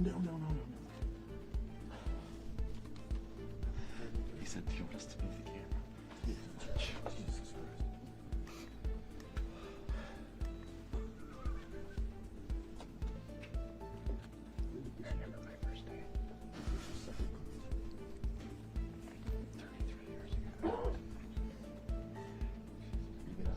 No. He said, do you want us to move the camera? Jesus Christ. I remember my first day. 33 years ago. Leave it up.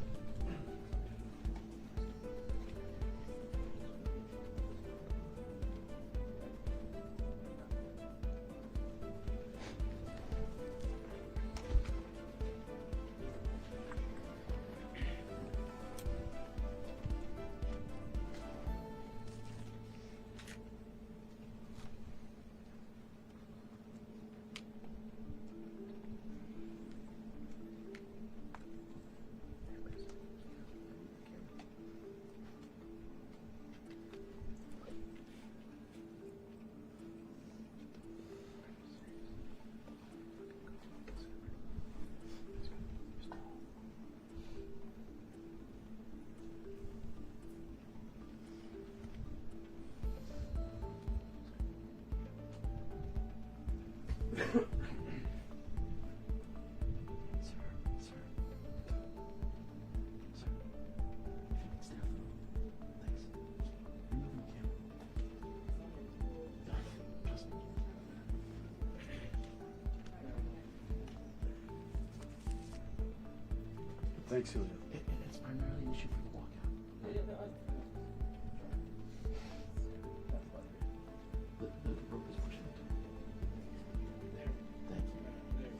Thanks, Julia. It's primarily an issue for the walkout. The rope is pushing it. Thank you.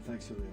Thanks, Julia.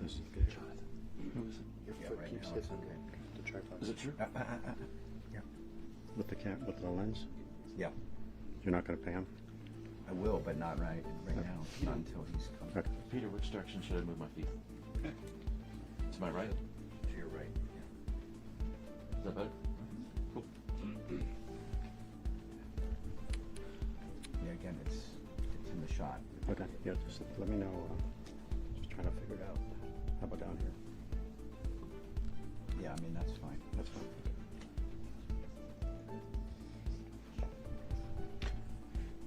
Is it good? Who is it? Your foot right keeps now hitting it's okay. the tripod. Is it true? Yeah. With the lens? Yeah. You're not going to pay him? I will, but not right now. Not until he's come. Okay. Peter, which direction should I move my feet? To my right? To your right. Yeah. Is that better? Cool. Yeah. Again, it's in the shot. Okay. Yeah, just let me know. Just trying to figure it out. How about down here? Yeah. I mean, that's fine. That's fine.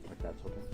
Like that's okay?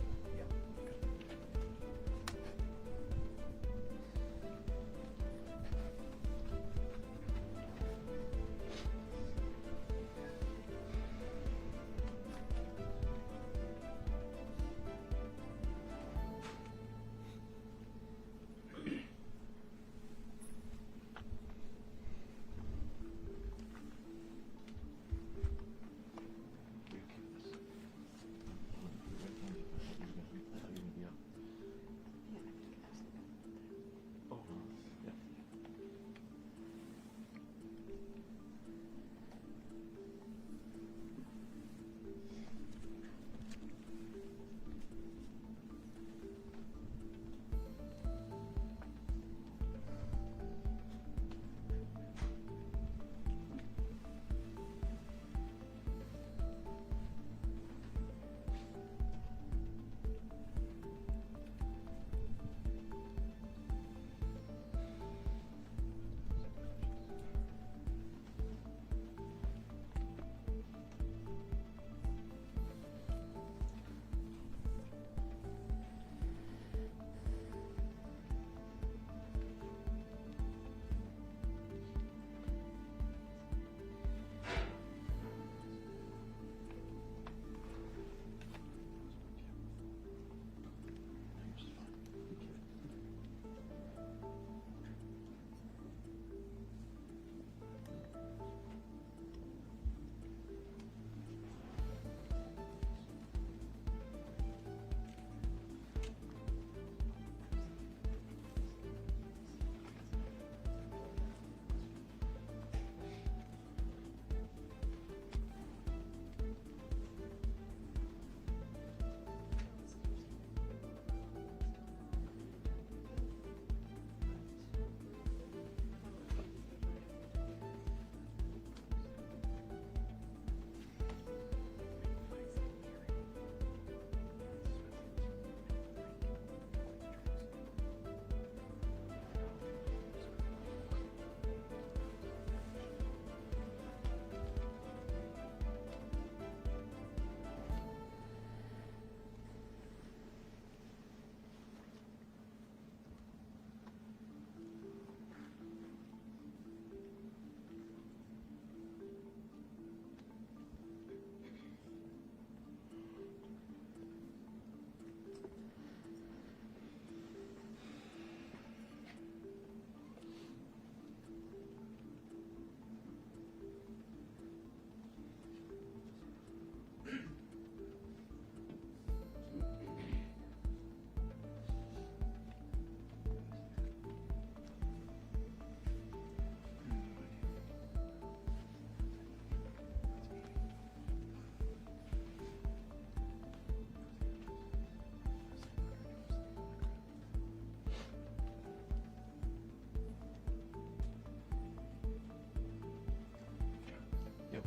Yeah.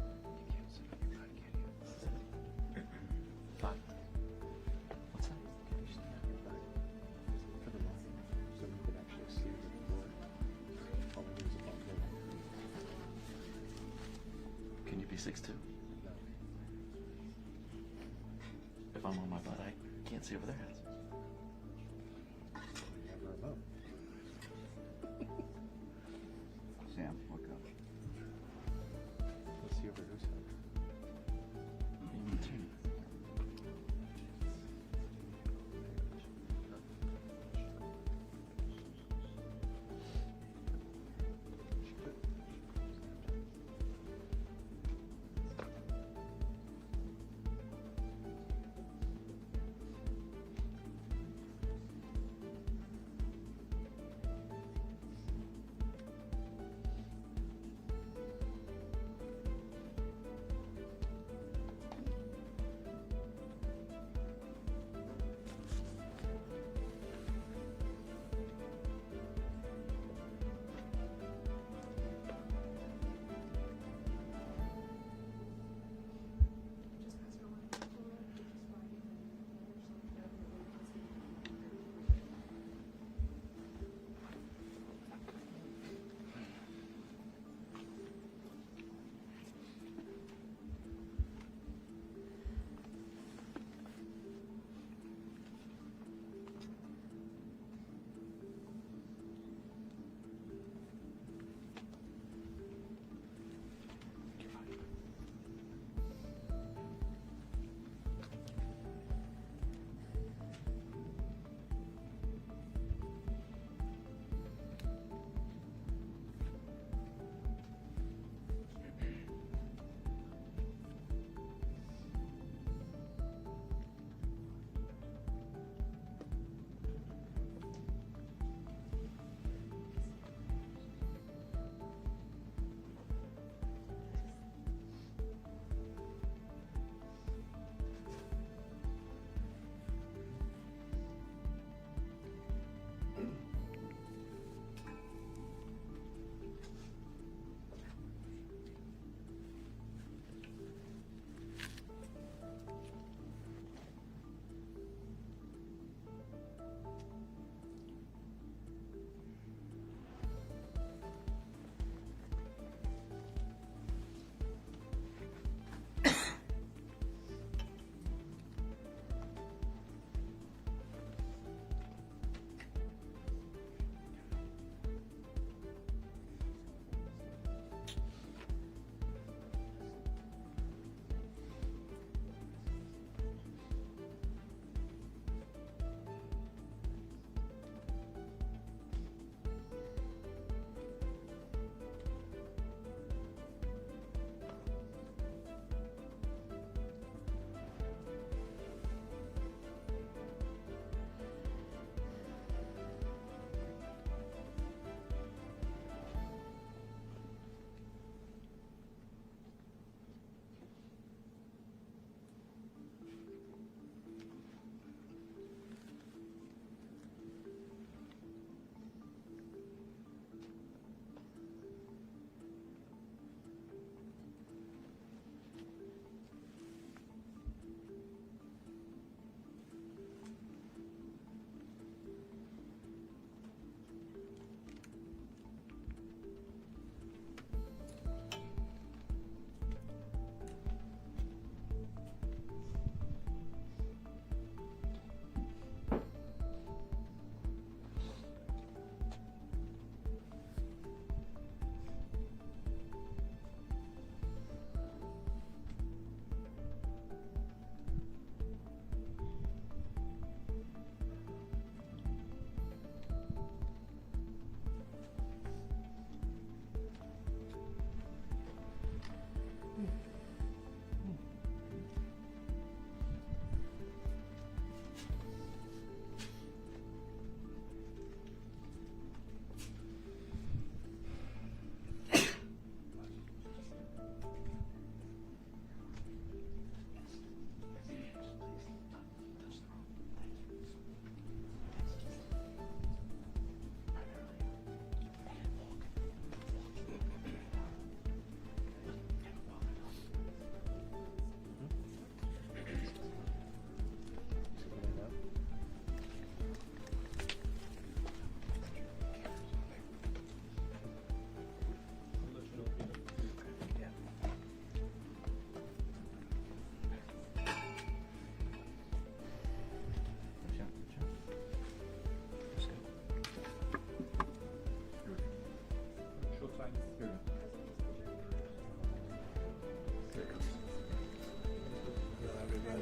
Can you be 6'2"? If I'm on my butt, I can't see over there. Sam, look up. Let's see over whose side. Me too.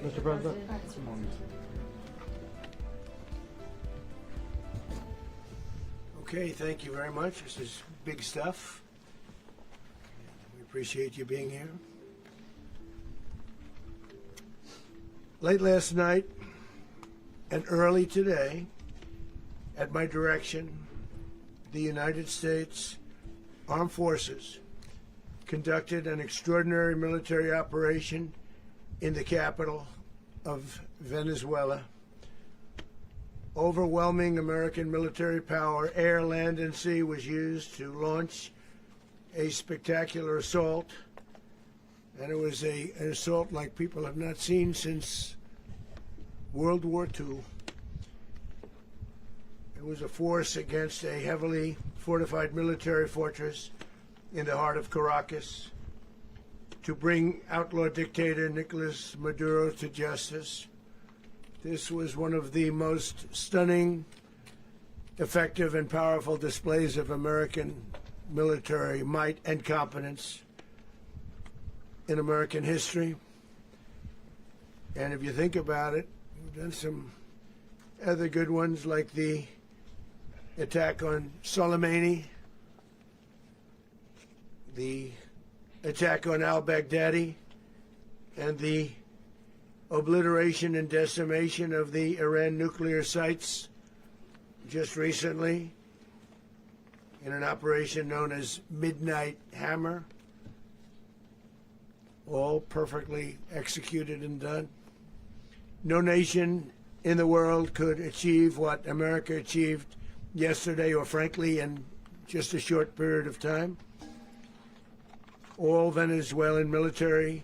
Mr. President. Okay, thank you very much. This is big stuff. We appreciate you being here. Late last night and early today, at my direction, the United States Armed Forces conducted an extraordinary military operation in the capital of Venezuela. Overwhelming American military power, air, land, and sea, was used to launch a spectacular assault. And it was an assault like people have not seen since World War II. It was a force against a heavily fortified military fortress in the heart of Caracas to bring outlaw dictator Nicolas Maduro to justice. This was one of the most stunning, effective, and powerful displays of American military might and competence in American history. And if you think about it, we've done some other good ones, like the attack on Soleimani, the attack on al-Baghdadi, and the obliteration and decimation of the Iran nuclear sites just recently in an operation known as Midnight Hammer. All perfectly executed and done. No nation in the world could achieve what America achieved yesterday, or frankly in just a short period of time. All Venezuelan military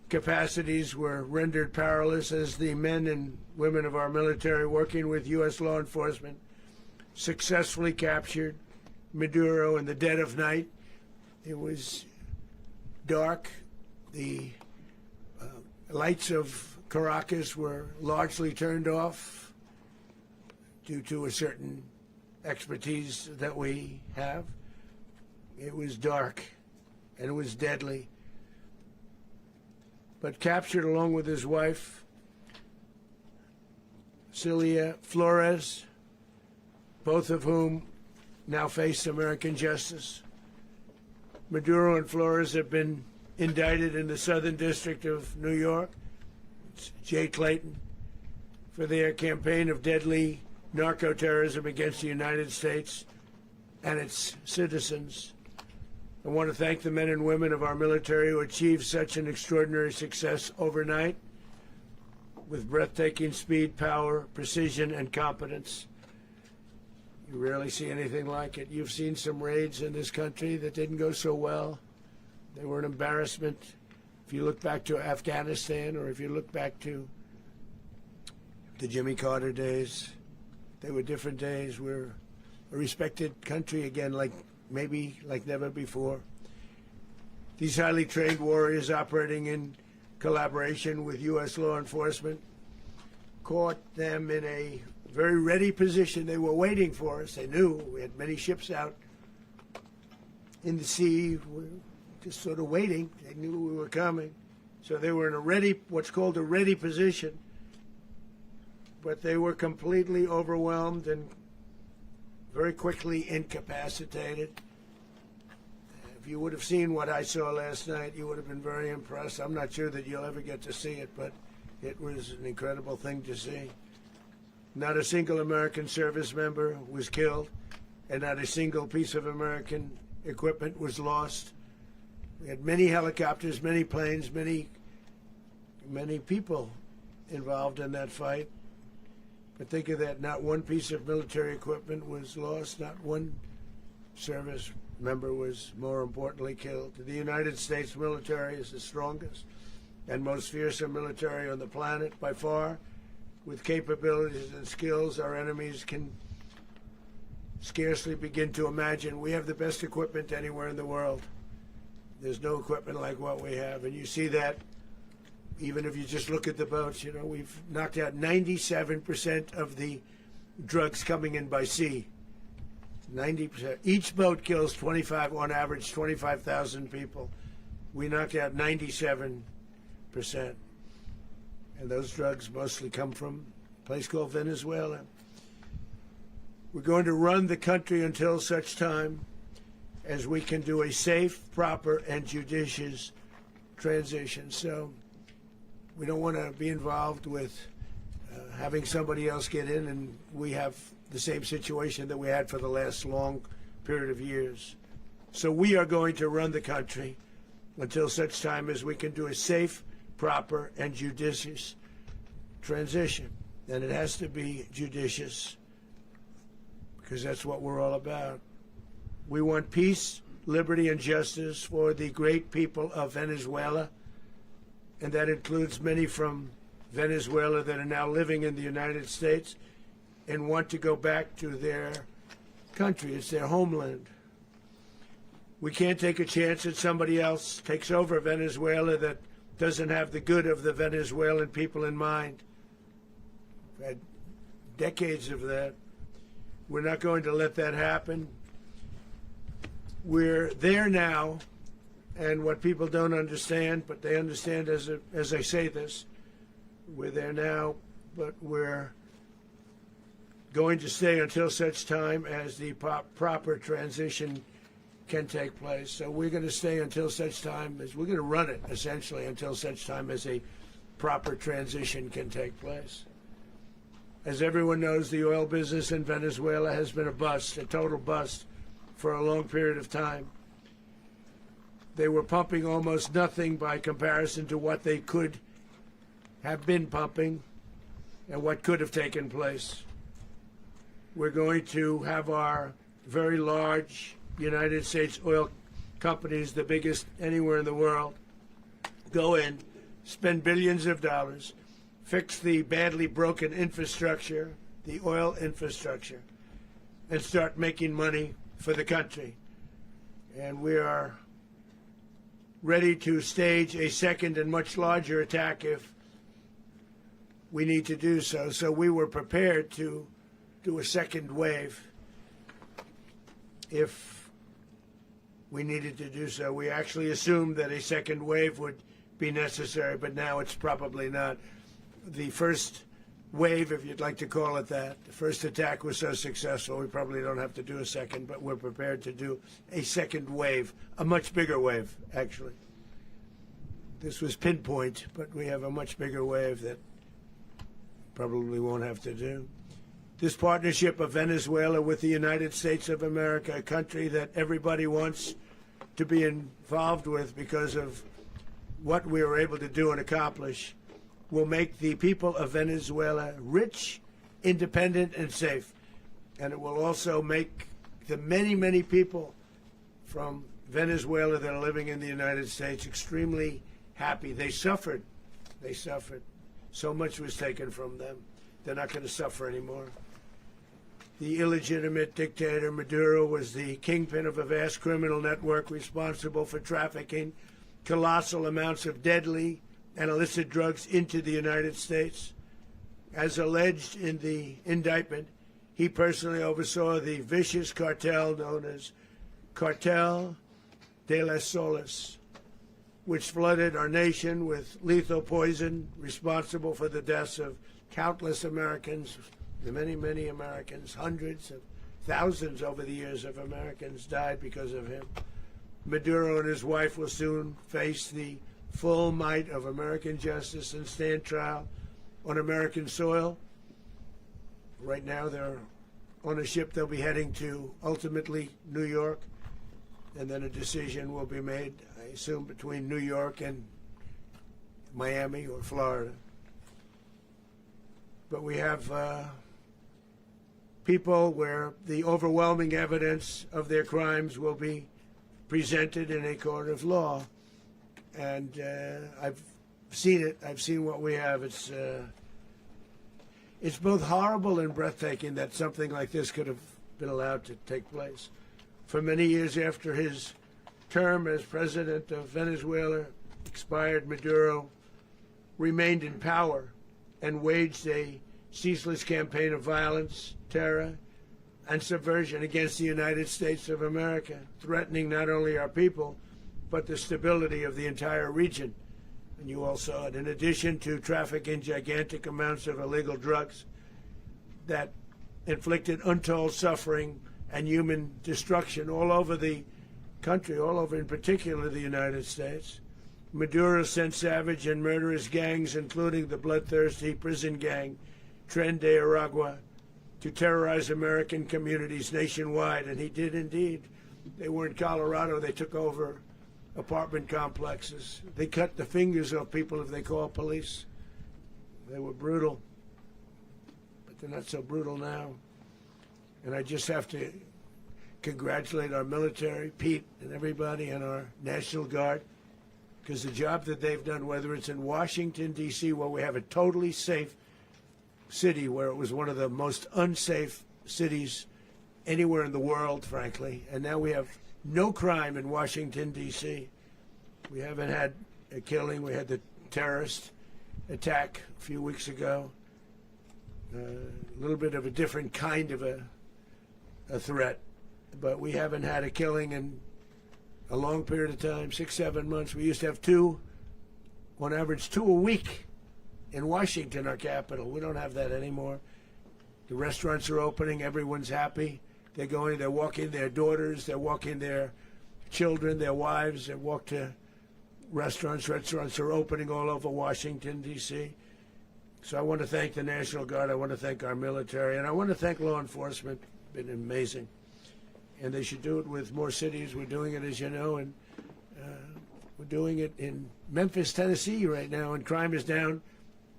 capacities were rendered powerless as the men and women of our military, working with U.S. law enforcement, successfully captured Maduro in the dead of night. It was dark. The lights of Caracas were largely turned off due to a certain expertise that we have. It was dark and it was deadly. But captured along with his wife, Celia Flores, both of whom now face American justice. Maduro and Flores have been indicted in the Southern District of New York, it's Jay Clayton, for their campaign of deadly narco-terrorism against the United States and its citizens. I want to thank the men and women of our military who achieved such an extraordinary success overnight with breathtaking speed, power, precision, and competence. You rarely see anything like it. You've seen some raids in this country that didn't go so well. They were an embarrassment. If you look back to Afghanistan, or if you look back to the Jimmy Carter days, they were different days. We're a respected country again, like never before. These highly trained warriors, operating in collaboration with U.S. law enforcement, caught them in a very ready position. They were waiting for us. They knew we had many ships out in the sea, just sort of waiting. They knew we were coming. So they were in a ready, what's called a ready position. But they were completely overwhelmed and very quickly incapacitated. If you would have seen what I saw last night, you would have been very impressed. I'm not sure that you'll ever get to see it, but it was an incredible thing to see. Not a single American service member was killed, and not a single piece of American equipment was lost. We had many helicopters, many planes, many people involved in that fight. But think of that, not one piece of military equipment was lost, not one service member was, more importantly, killed. The United States military is the strongest and most fearsome military on the planet by far, with capabilities and skills our enemies can scarcely begin to imagine. We have the best equipment anywhere in the world. There's no equipment like what we have, and you see that even if you just look at the boats. You know, we've knocked out 97% of the drugs coming in by sea. 90%. Each boat kills 25, on average, 25,000 people. We knocked out 97%. and those drugs mostly come from a place called Venezuela. We're going to run the country until such time as we can do a safe, proper, and judicious transition. So we don't want to be involved with having somebody else get in and we have the same situation that we had for the last long period of years. So we are going to run the country until such time as we can do a safe, proper, and judicious transition. And it has to be judicious because that's what we're all about. We want peace, liberty, and justice for the great people of Venezuela, and that includes many from Venezuela that are now living in the United States and want to go back to their country. It's their homeland. We can't take a chance that somebody else takes over Venezuela that doesn't have the good of the Venezuelan people in mind. We've had decades of that. We're not going to let that happen. We're there now, and what people don't understand, but they understand as I say this, we're there now, but we're going to stay until such time as the proper transition can take place. So we're going to stay until such time as we're going to run it, essentially, until such time as a proper transition can take place. As everyone knows, the oil business in Venezuela has been a bust, a total bust, for a long period of time. They were pumping almost nothing by comparison to what they could have been pumping and what could have taken place. We're going to have our very large United States oil companies, the biggest anywhere in the world, go in, spend billions of dollars, fix the badly broken infrastructure, the oil infrastructure, and start making money for the country. And we are ready to stage a second and much larger attack if we need to do so. So we were prepared to do a second wave if we needed to do so. We actually assumed that a second wave would be necessary, but now it's probably not. The first wave, if you'd like to call it that, the first attack was so successful, we probably don't have to do a second, but we're prepared to do a second wave, a much bigger wave, actually. This was pinpoint, but we have a much bigger wave that probably won't have to do. This partnership of Venezuela with the United States of America, a country that everybody wants to be involved with because of what we were able to do and accomplish, will make the people of Venezuela rich, independent, and safe. And it will also make the many, many people from Venezuela that are living in the United States extremely happy. They suffered. They suffered. So much was taken from them. They're not going to suffer anymore. The illegitimate dictator Maduro was the kingpin of a vast criminal network responsible for trafficking colossal amounts of deadly and illicit drugs into the United States. As alleged in the indictment, he personally oversaw the vicious cartel known as Cartel de las Solas, which flooded our nation with lethal poison responsible for the deaths of countless Americans, many, many Americans, hundreds of thousands over the years of Americans died because of him. Maduro and his wife will soon face the full might of American justice and stand trial on American soil. Right now they're on a ship. They'll be heading to ultimately New York, and then a decision will be made, I assume, between New York and Miami or Florida. But we have people where the overwhelming evidence of their crimes will be presented in a court of law. And I've seen it. I've seen what we have. It's both horrible and breathtaking that something like this could have been allowed to take place. For many years after his term as president of Venezuela expired, Maduro remained in power and waged a ceaseless campaign of violence, terror, and subversion against the United States of America, threatening not only our people, but the stability of the entire region. and you all saw it, in addition to trafficking gigantic amounts of illegal drugs that inflicted untold suffering and human destruction all over the country, all over in particular the United States. Maduro sent savage and murderous gangs, including the bloodthirsty prison gang Tren de Aragua, to terrorize American communities nationwide, and he did indeed. They were in Colorado. They took over apartment complexes. They cut the fingers off people if they called police. They were brutal, but they're not so brutal now. And I just have to congratulate our military, Pete and everybody, and our National Guard, because the job that they've done, whether it's in Washington, D.C., where we have a totally safe city, where it was one of the most unsafe cities anywhere in the world, frankly, and now we have no crime in Washington, D.C. We haven't had a killing. We had the terrorist attack a few weeks ago. A little bit of a different kind of a threat, but we haven't had a killing in a long period of time, 6-7 months. We used to have two, on average, 2 a week in Washington, our capital. We don't have that anymore. The restaurants are opening. Everyone's happy. They're going, they're walking their daughters, they're walking their children, their wives, they walk to restaurants. Restaurants are opening all over Washington, D.C. So I want to thank the National Guard. I want to thank our military. And I want to thank law enforcement. It's been amazing. And they should do it with more cities. We're doing it, as you know, and we're doing it in Memphis, Tennessee right now, and crime is down.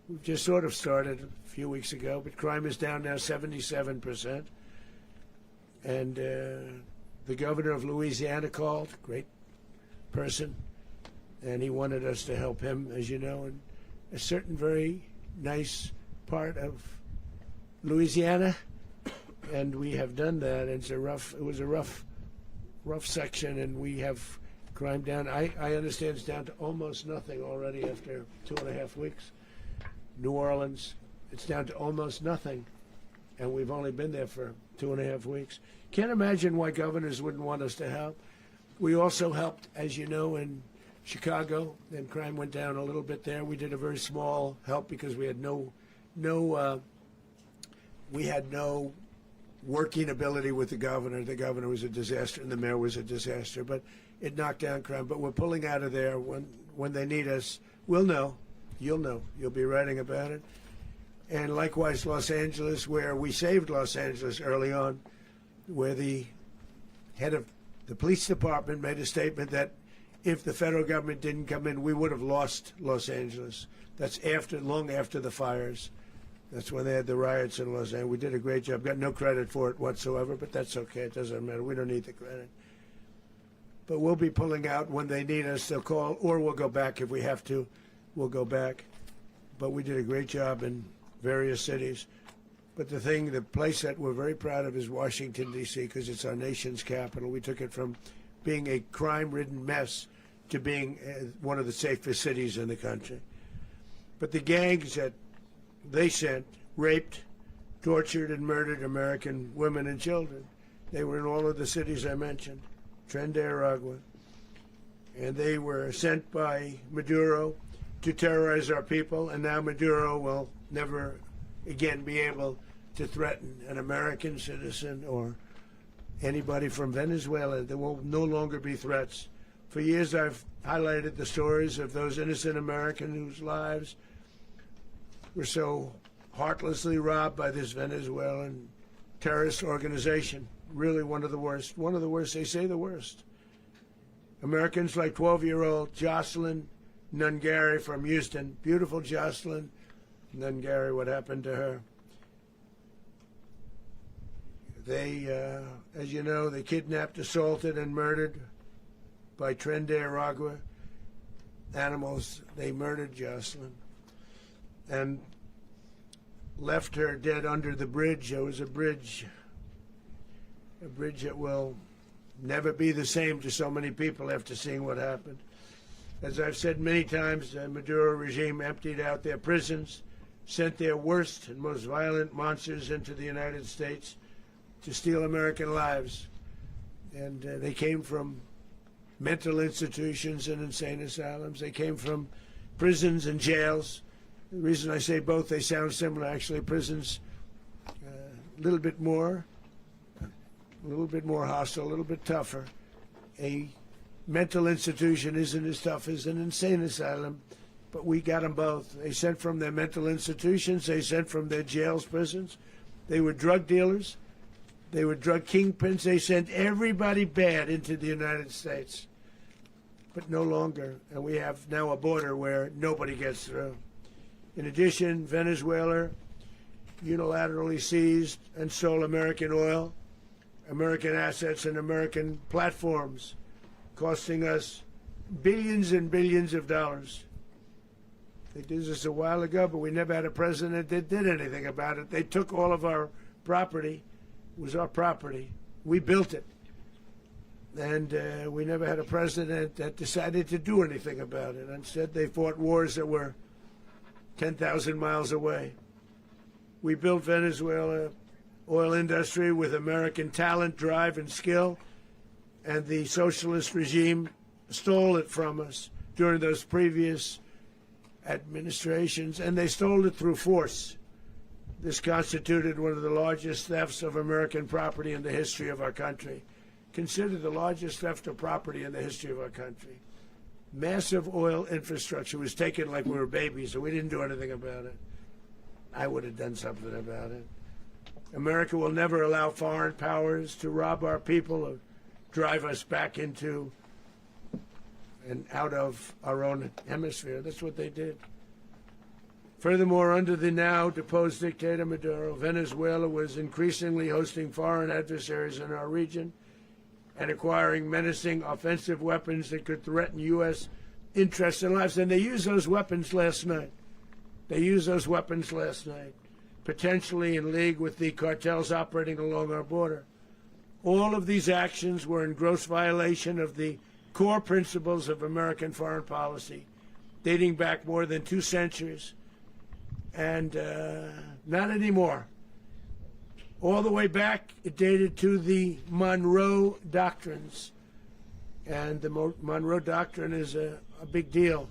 We've just sort of started a few weeks ago, but crime is down now 77%. And the governor of Louisiana called, great person, and he wanted us to help him, as you know, in a certain very nice part of Louisiana, and we have done that. It was a rough section, and we have crime down. I understand it's down to almost nothing already after 2.5 weeks. New Orleans, it's down to almost nothing, and we've only been there for 2.5 weeks. Can't imagine why governors wouldn't want us to help. We also helped, as you know, in Chicago, and crime went down a little bit there. We did a very small help because we had no working ability with the governor. The governor was a disaster, and the mayor was a disaster. But it knocked down crime. But we're pulling out of there. When they need us, we'll know. You'll know. You'll be writing about it. And likewise, Los Angeles, where we saved Los Angeles early on, where the head of the police department made a statement that if the federal government didn't come in, we would have lost Los Angeles. That's long after the fires. That's when they had the riots in Los Angeles. We did a great job. Got no credit for it whatsoever, but that's okay. It doesn't matter. We don't need the credit. But we'll be pulling out when they need us. They'll call, or we'll go back if we have to. We'll go back. But we did a great job in various cities. But the place that we're very proud of is Washington, D.C., because it's our nation's capital. We took it from being a crime-ridden mess to being one of the safest cities in the country. But the gangs that they sent raped, tortured, and murdered American women and children. They were in all of the cities I mentioned, Tren de Aragua. And they were sent by Maduro to terrorize our people, and now Maduro will never again be able to threaten an American citizen or anybody from Venezuela. There will no longer be threats. For years I've highlighted the stories of those innocent Americans whose lives were so heartlessly robbed by this Venezuelan terrorist organization. Really one of the worst. One of the worst, they say the worst. Americans like 12-year-old Jocelyn Nungary from Houston. Beautiful Jocelyn Nungary, what happened to her? They, as you know, they kidnapped, assaulted, and murdered by Tren de Aragua animals. They murdered Jocelyn and left her dead under the bridge. There was a bridge that will never be the same to so many people after seeing what happened. As I've said many times, the Maduro regime emptied out their prisons, sent their worst and most violent monsters into the United States to steal American lives. And they came from mental institutions and insane asylums. They came from prisons and jails. The reason I say both, they sound similar. Actually, prisons a little bit more hostile, a little bit tougher. A mental institution isn't as tough as an insane asylum, but we got them both. They sent from their mental institutions, they sent from their jails, prisons. They were drug dealers, they were drug kingpins, they sent everybody bad into the United States. But no longer, and we have now a border where nobody gets through. In addition, Venezuela unilaterally seized and stole American oil, American assets, and American platforms, costing us billions and billions of dollars. They did this a while ago, but we never had a president that did anything about it. They took all of our property. It was our property. We built it. And we never had a president that decided to do anything about it. Instead, they fought wars that were 10,000 miles away. We built Venezuela oil industry with American talent, drive, and skill, and the socialist regime stole it from us during those previous administrations, and they stole it through force. This constituted one of the largest thefts of American property in the history of our country. Considered the largest theft of property in the history of our country. Massive oil infrastructure was taken like we were babies, and we didn't do anything about it. I would have done something about it. America will never allow foreign powers to rob our people or drive us back into and out of our own hemisphere. That's what they did. Furthermore, under the now deposed dictator Maduro, Venezuela was increasingly hosting foreign adversaries in our region and acquiring menacing offensive weapons that could threaten U.S. interests and lives. And they used those weapons last night. Potentially in league with the cartels operating along our border. All of these actions were in gross violation of the core principles of American foreign policy, dating back more than 2 centuries. And not anymore. All the way back, it dated to the Monroe Doctrines. And the Monroe Doctrine is a big deal.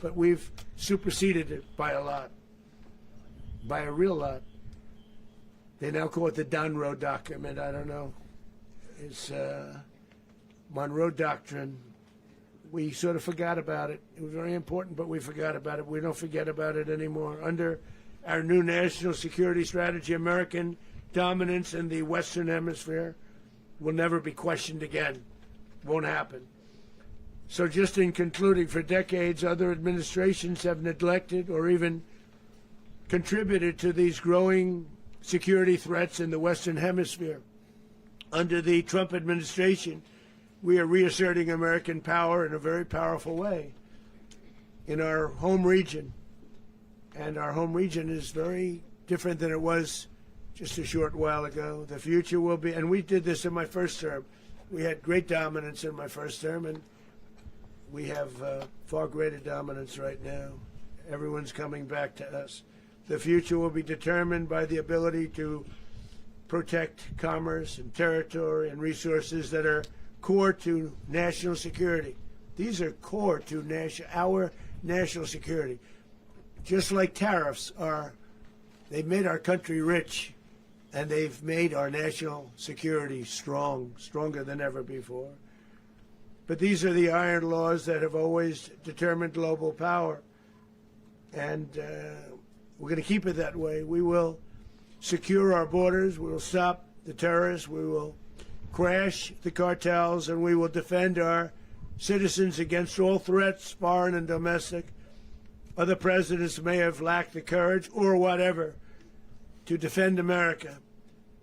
But we've superseded it by a lot. By a real lot. They now call it the Monroe Document. I don't know. It's Monroe Doctrine. We sort of forgot about it. It was very important, but we forgot about it. We don't forget about it anymore. Under our new national security strategy, American dominance in the Western Hemisphere will never be questioned again. Won't happen. So just in concluding, for decades, other administrations have neglected or even contributed to these growing security threats in the Western Hemisphere. Under the Trump administration, we are reasserting American power in a very powerful way in our home region. And our home region is very different than it was just a short while ago. The future will be, and we did this in my first term. We had great dominance in my first term, and we have far greater dominance right now. Everyone's coming back to us. The future will be determined by the ability to protect commerce and territory and resources that are core to national security. These are core to our national security. Just like tariffs are, they've made our country rich, and they've made our national security stronger than ever before. But these are the iron laws that have always determined global power. And we're going to keep it that way. We will secure our borders. We will stop the terrorists. We will crash the cartels. And we will defend our citizens against all threats, foreign and domestic. Other presidents may have lacked the courage or whatever to defend America.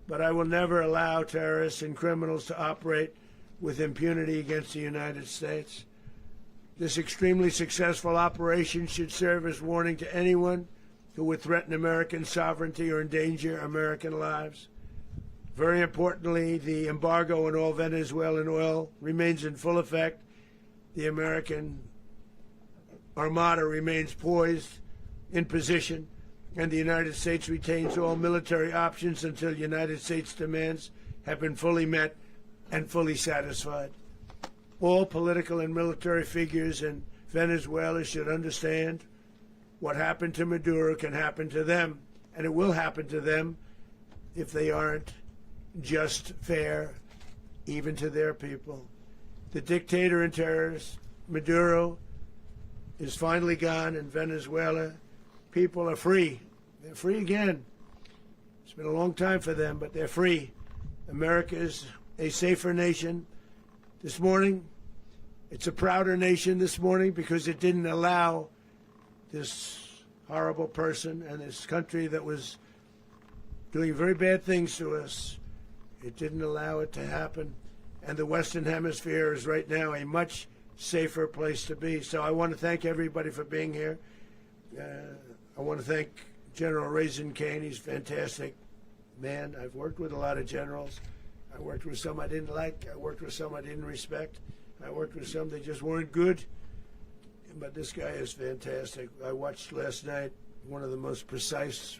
But I will never allow terrorists and criminals to operate with impunity against the United States. This extremely successful operation should serve as warning to anyone who would threaten American sovereignty or endanger American lives. Very importantly, the embargo on all Venezuelan oil remains in full effect. The American Armada remains poised in position, and the United States retains all military options until United States demands have been fully met and fully satisfied. All political and military figures and Venezuela should understand what happened to Maduro can happen to them, and it will happen to them if they aren't just, fair, even to their people. The dictator and terrorist, Maduro, is finally gone in Venezuela. People are free. They're free again. It's been a long time for them, but they're free. America is a safer nation. This morning, it's a prouder nation this morning because it didn't allow this horrible person and this country that was doing very bad things to us. It didn't allow it to happen. And the Western Hemisphere is right now a much safer place to be. So I want to thank everybody for being here. I want to thank General Raisin Kane. He's a fantastic man. I've worked with a lot of generals. I worked with some I didn't like. I worked with some I didn't respect. I worked with some that just weren't good. But this guy is fantastic. I watched last night one of the most precise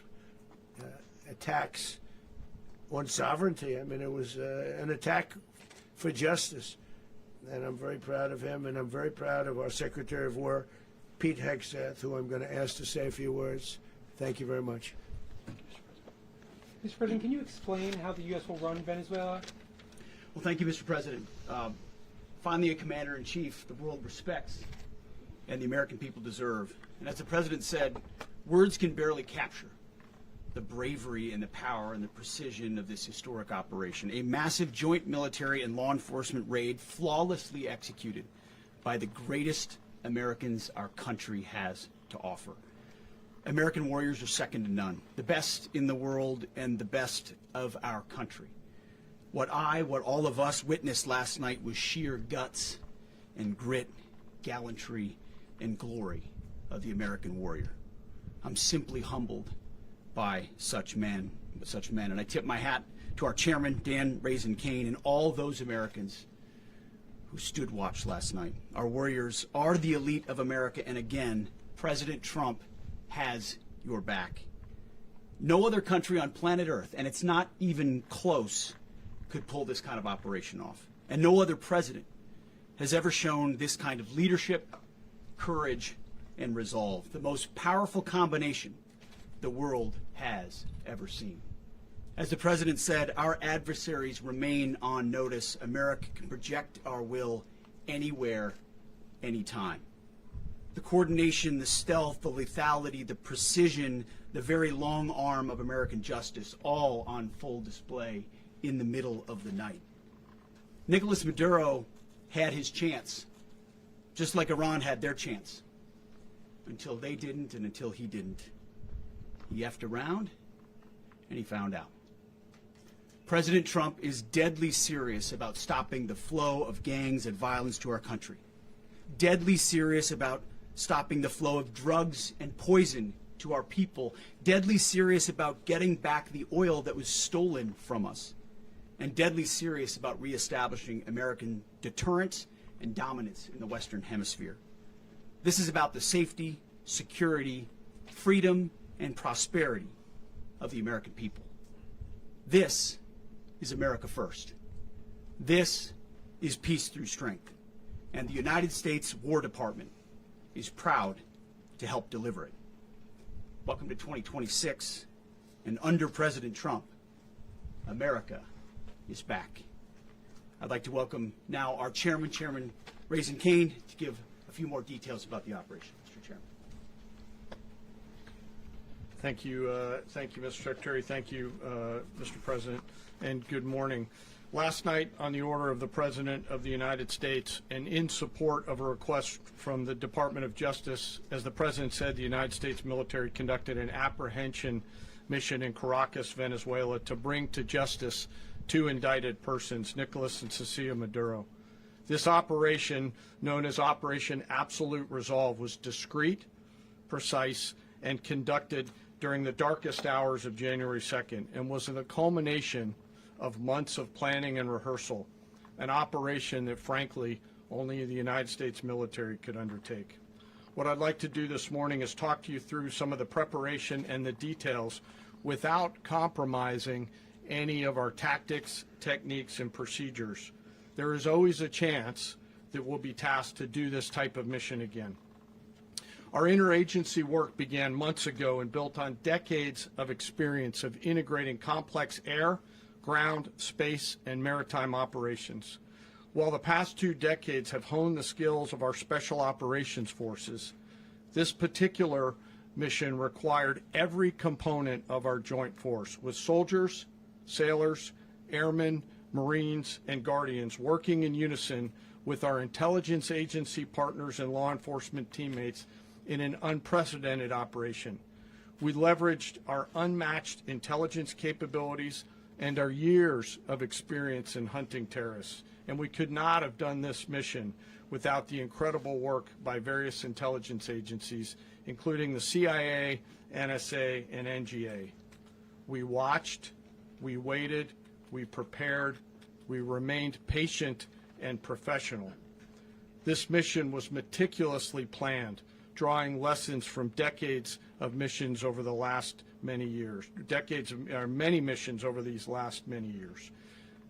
attacks on sovereignty. I mean, it was an attack for justice. And I'm very proud of him, and I'm very proud of our Secretary of War, Pete Hegseth, who I'm going to ask to say a few words. Thank you very much. Mr. President, can you explain how the U.S. will run Venezuela? Well, thank you, Mr. President. Finally, a commander-in-chief the world respects and the American people deserve. And as the President said, words can barely capture the bravery and the power and the precision of this historic operation. A massive joint military and law enforcement raid flawlessly executed by the greatest Americans our country has to offer. American warriors are second to none, the best in the world and the best of our country. What all of us witnessed last night was sheer guts and grit, gallantry, and glory of the American warrior. I'm simply humbled by such men. And I tip my hat to our chairman, Dan Raisin Kane, and all those Americans who stood watch last night. Our warriors are the elite of America, and again, President Trump has your back. No other country on planet Earth, and it's not even close, could pull this kind of operation off. And no other president has ever shown this kind of leadership, courage, and resolve. The most powerful combination the world has ever seen. As the President said, our adversaries remain on notice. America can project our will anywhere, anytime. The coordination, the stealth, the lethality, the precision, the very long arm of American justice, all on full display in the middle of the night. Nicolas Maduro had his chance, just like Iran had their chance, until they didn't and until he didn't. He effed around, and he found out. President Trump is deadly serious about stopping the flow of gangs and violence to our country. Deadly serious about stopping the flow of drugs and poison to our people. Deadly serious about getting back the oil that was stolen from us. And deadly serious about reestablishing American deterrence and dominance in the Western Hemisphere. This is about the safety, security, freedom, and prosperity of the American people. This is America first. This is peace through strength. And the United States War Department is proud to help deliver it. Welcome to 2026, and under President Trump, America is back. I'd like to welcome now our chairman, Chairman Raisin Kane, to give a few more details about the operation. Mr. Chairman. Thank you, Mr. Secretary. Thank you, Mr. President, and good morning. Last night, on the order of the President of the United States and in support of a request from the Department of Justice, as the President said, the United States military conducted an apprehension mission in Caracas, Venezuela, to bring to justice two indicted persons, Nicolas and Cecilia Maduro. This operation, known as Operation Absolute Resolve, was discreet, precise, and conducted during the darkest hours of January 2nd and was the culmination of months of planning and rehearsal, an operation that, frankly, only the United States military could undertake. What I'd like to do this morning is talk to you through some of the preparation and the details without compromising any of our tactics, techniques, and procedures. There is always a chance that will be tasked to do this type of mission again. Our interagency work began months ago and built on decades of experience of integrating complex air, ground, space, and maritime operations. While the past 2 decades have honed the skills of our special operations forces, this particular mission required every component of our joint force, with soldiers, sailors, airmen, Marines, and Guardians working in unison with our intelligence agency partners and law enforcement teammates in an unprecedented operation. We leveraged our unmatched intelligence capabilities and our years of experience in hunting terrorists, and we could not have done this mission without the incredible work by various intelligence agencies, including the CIA, NSA, and NGA. We watched, we waited, we prepared, we remained patient and professional. This mission was meticulously planned, drawing lessons from decades of missions over the last many years, many missions over these last many years.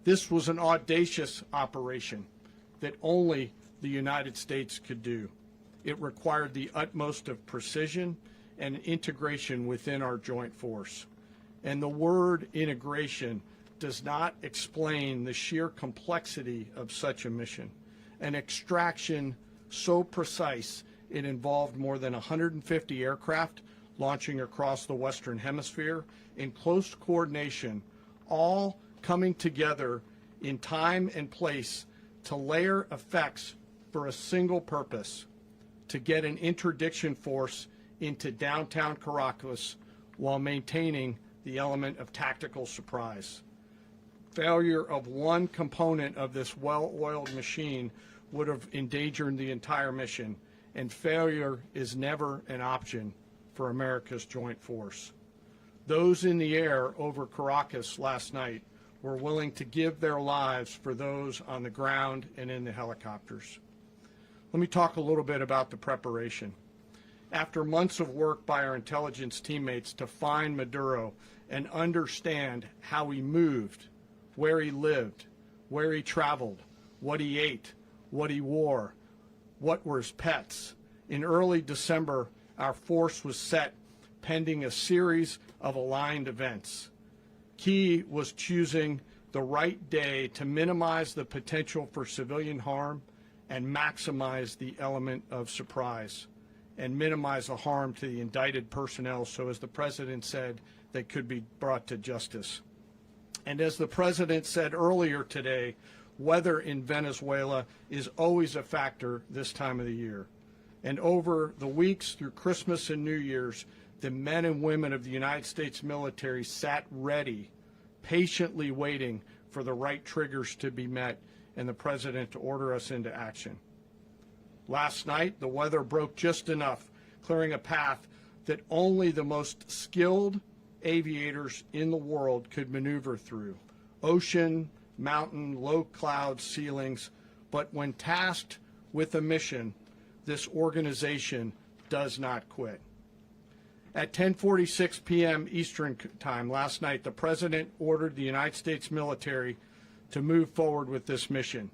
This was an audacious operation that only the United States could do. It required the utmost of precision and integration within our joint force. And the word integration does not explain the sheer complexity of such a mission. An extraction so precise it involved more than 150 aircraft launching across the Western Hemisphere in close coordination, all coming together in time and place to layer effects for a single purpose: to get an interdiction force into downtown Caracas while maintaining the element of tactical surprise. Failure of one component of this well-oiled machine would have endangered the entire mission, and failure is never an option for America's joint force. Those in the air over Caracas last night were willing to give their lives for those on the ground and in the helicopters. Let me talk a little bit about the preparation. After months of work by our intelligence teammates to find Maduro and understand how he moved, where he lived, where he traveled, what he ate, what he wore, what were his pets, in early December, our force was set pending a series of aligned events. Key was choosing the right day to minimize the potential for civilian harm and maximize the element of surprise, and minimize the harm to the indicted personnel, so as the President said, they could be brought to justice. And as the President said earlier today, weather in Venezuela is always a factor this time of the year. And over the weeks through Christmas and New Year's, the men and women of the United States military sat ready, patiently waiting for the right triggers to be met and the President to order us into action. Last night, the weather broke just enough, clearing a path that only the most skilled aviators in the world could maneuver through. Ocean, mountain, low cloud ceilings, but when tasked with a mission, this organization does not quit. At 10:46 p.m. Eastern Time last night, the President ordered the United States military to move forward with this mission.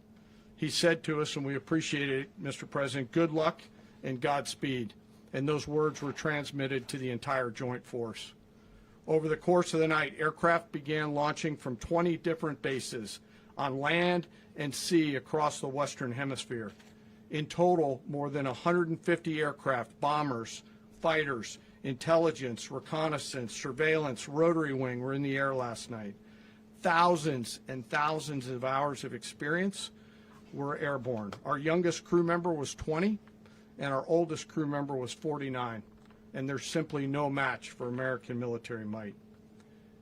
He said to us, and we appreciate it, Mr. President, good luck and Godspeed. And those words were transmitted to the entire joint force. Over the course of the night, aircraft began launching from 20 different bases on land and sea across the Western Hemisphere. In total, more than 150 aircraft, bombers, fighters, intelligence, reconnaissance, surveillance, rotary wing were in the air last night. Thousands and thousands of hours of experience were airborne. Our youngest crew member was 20, and our oldest crew member was 49, and there's simply no match for American military might.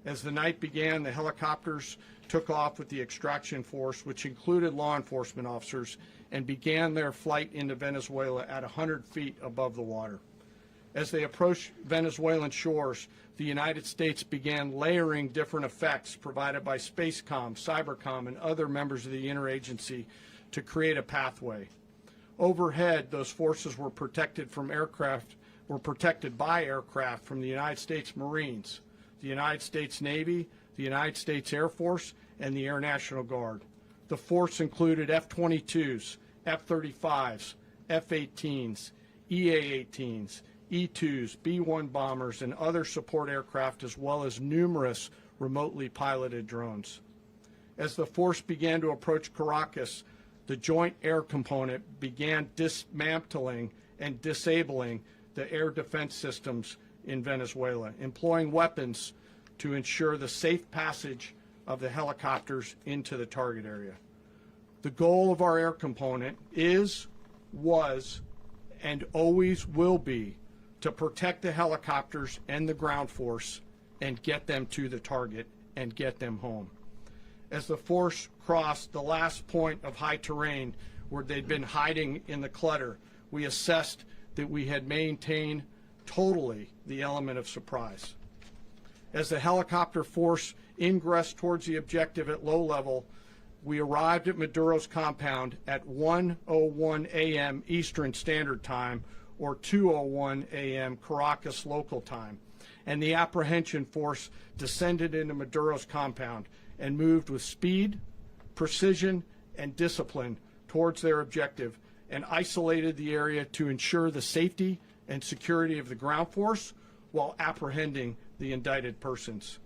As the night began, the helicopters took off with the extraction force, which included law enforcement officers, and began their flight into Venezuela at 100 feet above the water. As they approached Venezuelan shores, the United States began layering different effects provided by Spacecom, Cybercom, and other members of the interagency to create a pathway. Overhead, those forces were protected by aircraft from the United States Marines, the United States Navy, the United States Air Force, and the Air National Guard. The force included F-22s, F-35s, F-18s, EA-18s, E-2s, B-1 bombers, and other support aircraft, as well as numerous remotely piloted drones. As the force began to approach Caracas, the Joint Air Component began dismantling and disabling the air defense systems in Venezuela, employing weapons to ensure the safe passage of the helicopters into the target area. The goal of our air component is, was, and always will be to protect the helicopters and the ground force and get them to the target and get them home. As the force crossed the last point of high terrain where they'd been hiding in the clutter, we assessed that we had maintained totally the element of surprise. As the helicopter force ingressed towards the objective at low level, we arrived at Maduro's compound at 1:01 a.m. Eastern Standard Time, or 2:01 a.m. Caracas local time, and the apprehension force descended into Maduro's compound and moved with speed, precision, and discipline towards their objective, and isolated the area to ensure the safety and security of the ground force while apprehending the indicted persons.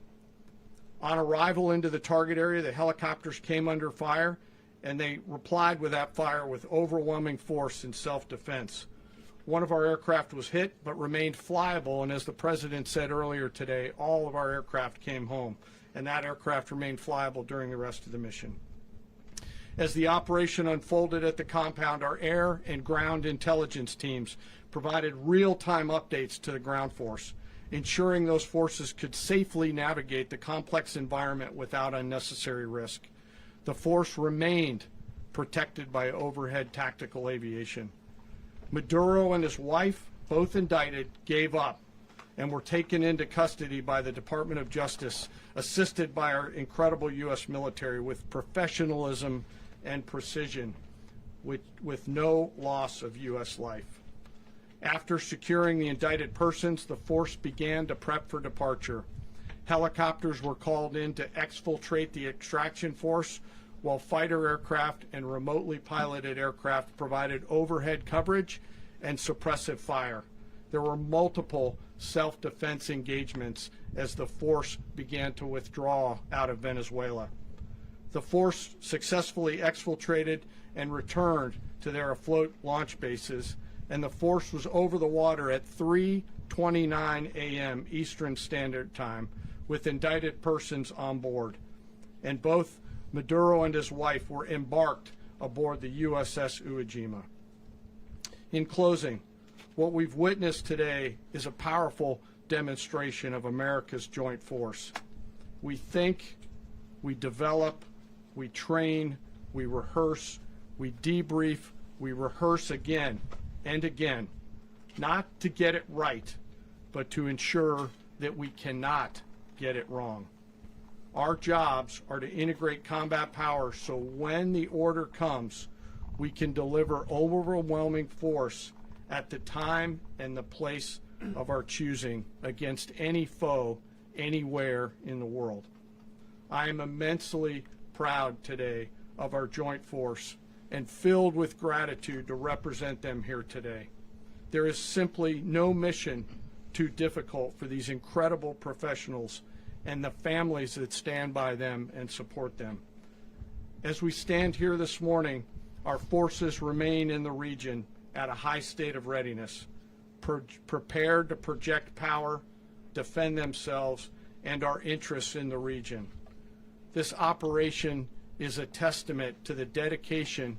On arrival into the target area, the helicopters came under fire, and they replied with that fire with overwhelming force in self-defense. One of our aircraft was hit but remained flyable, and as the President said earlier today, all of our aircraft came home, and that aircraft remained flyable during the rest of the mission. As the operation unfolded at the compound, our air and ground intelligence teams provided real-time updates to the ground force, ensuring those forces could safely navigate the complex environment without unnecessary risk. The force remained protected by overhead tactical aviation. Maduro and his wife, both indicted, gave up and were taken into custody by the Department of Justice, assisted by our incredible U.S. military with professionalism and precision, with no loss of U.S. life. After securing the indicted persons, the force began to prep for departure. Helicopters were called in to exfiltrate the extraction force, while fighter aircraft and remotely piloted aircraft provided overhead coverage and suppressive fire. There were multiple self-defense engagements as the force began to withdraw out of Venezuela. The force successfully exfiltrated and returned to their afloat launch bases, and the force was over the water at 3:29 a.m. Eastern Standard Time with indicted persons on board. And both Maduro and his wife were embarked aboard the USS Iwo Jima. In closing, what we've witnessed today is a powerful demonstration of America's joint force. We think, we develop, we train, we rehearse, we debrief, we rehearse again and again, not to get it right, but to ensure that we cannot get it wrong. Our jobs are to integrate combat power so when the order comes, we can deliver overwhelming force at the time and the place of our choosing against any foe anywhere in the world. I am immensely proud today of our joint force and filled with gratitude to represent them here today. There is simply no mission too difficult for these incredible professionals and the families that stand by them and support them. As we stand here this morning, our forces remain in the region at a high state of readiness, prepared to project power, defend themselves, and our interests in the region. This operation is a testament to the dedication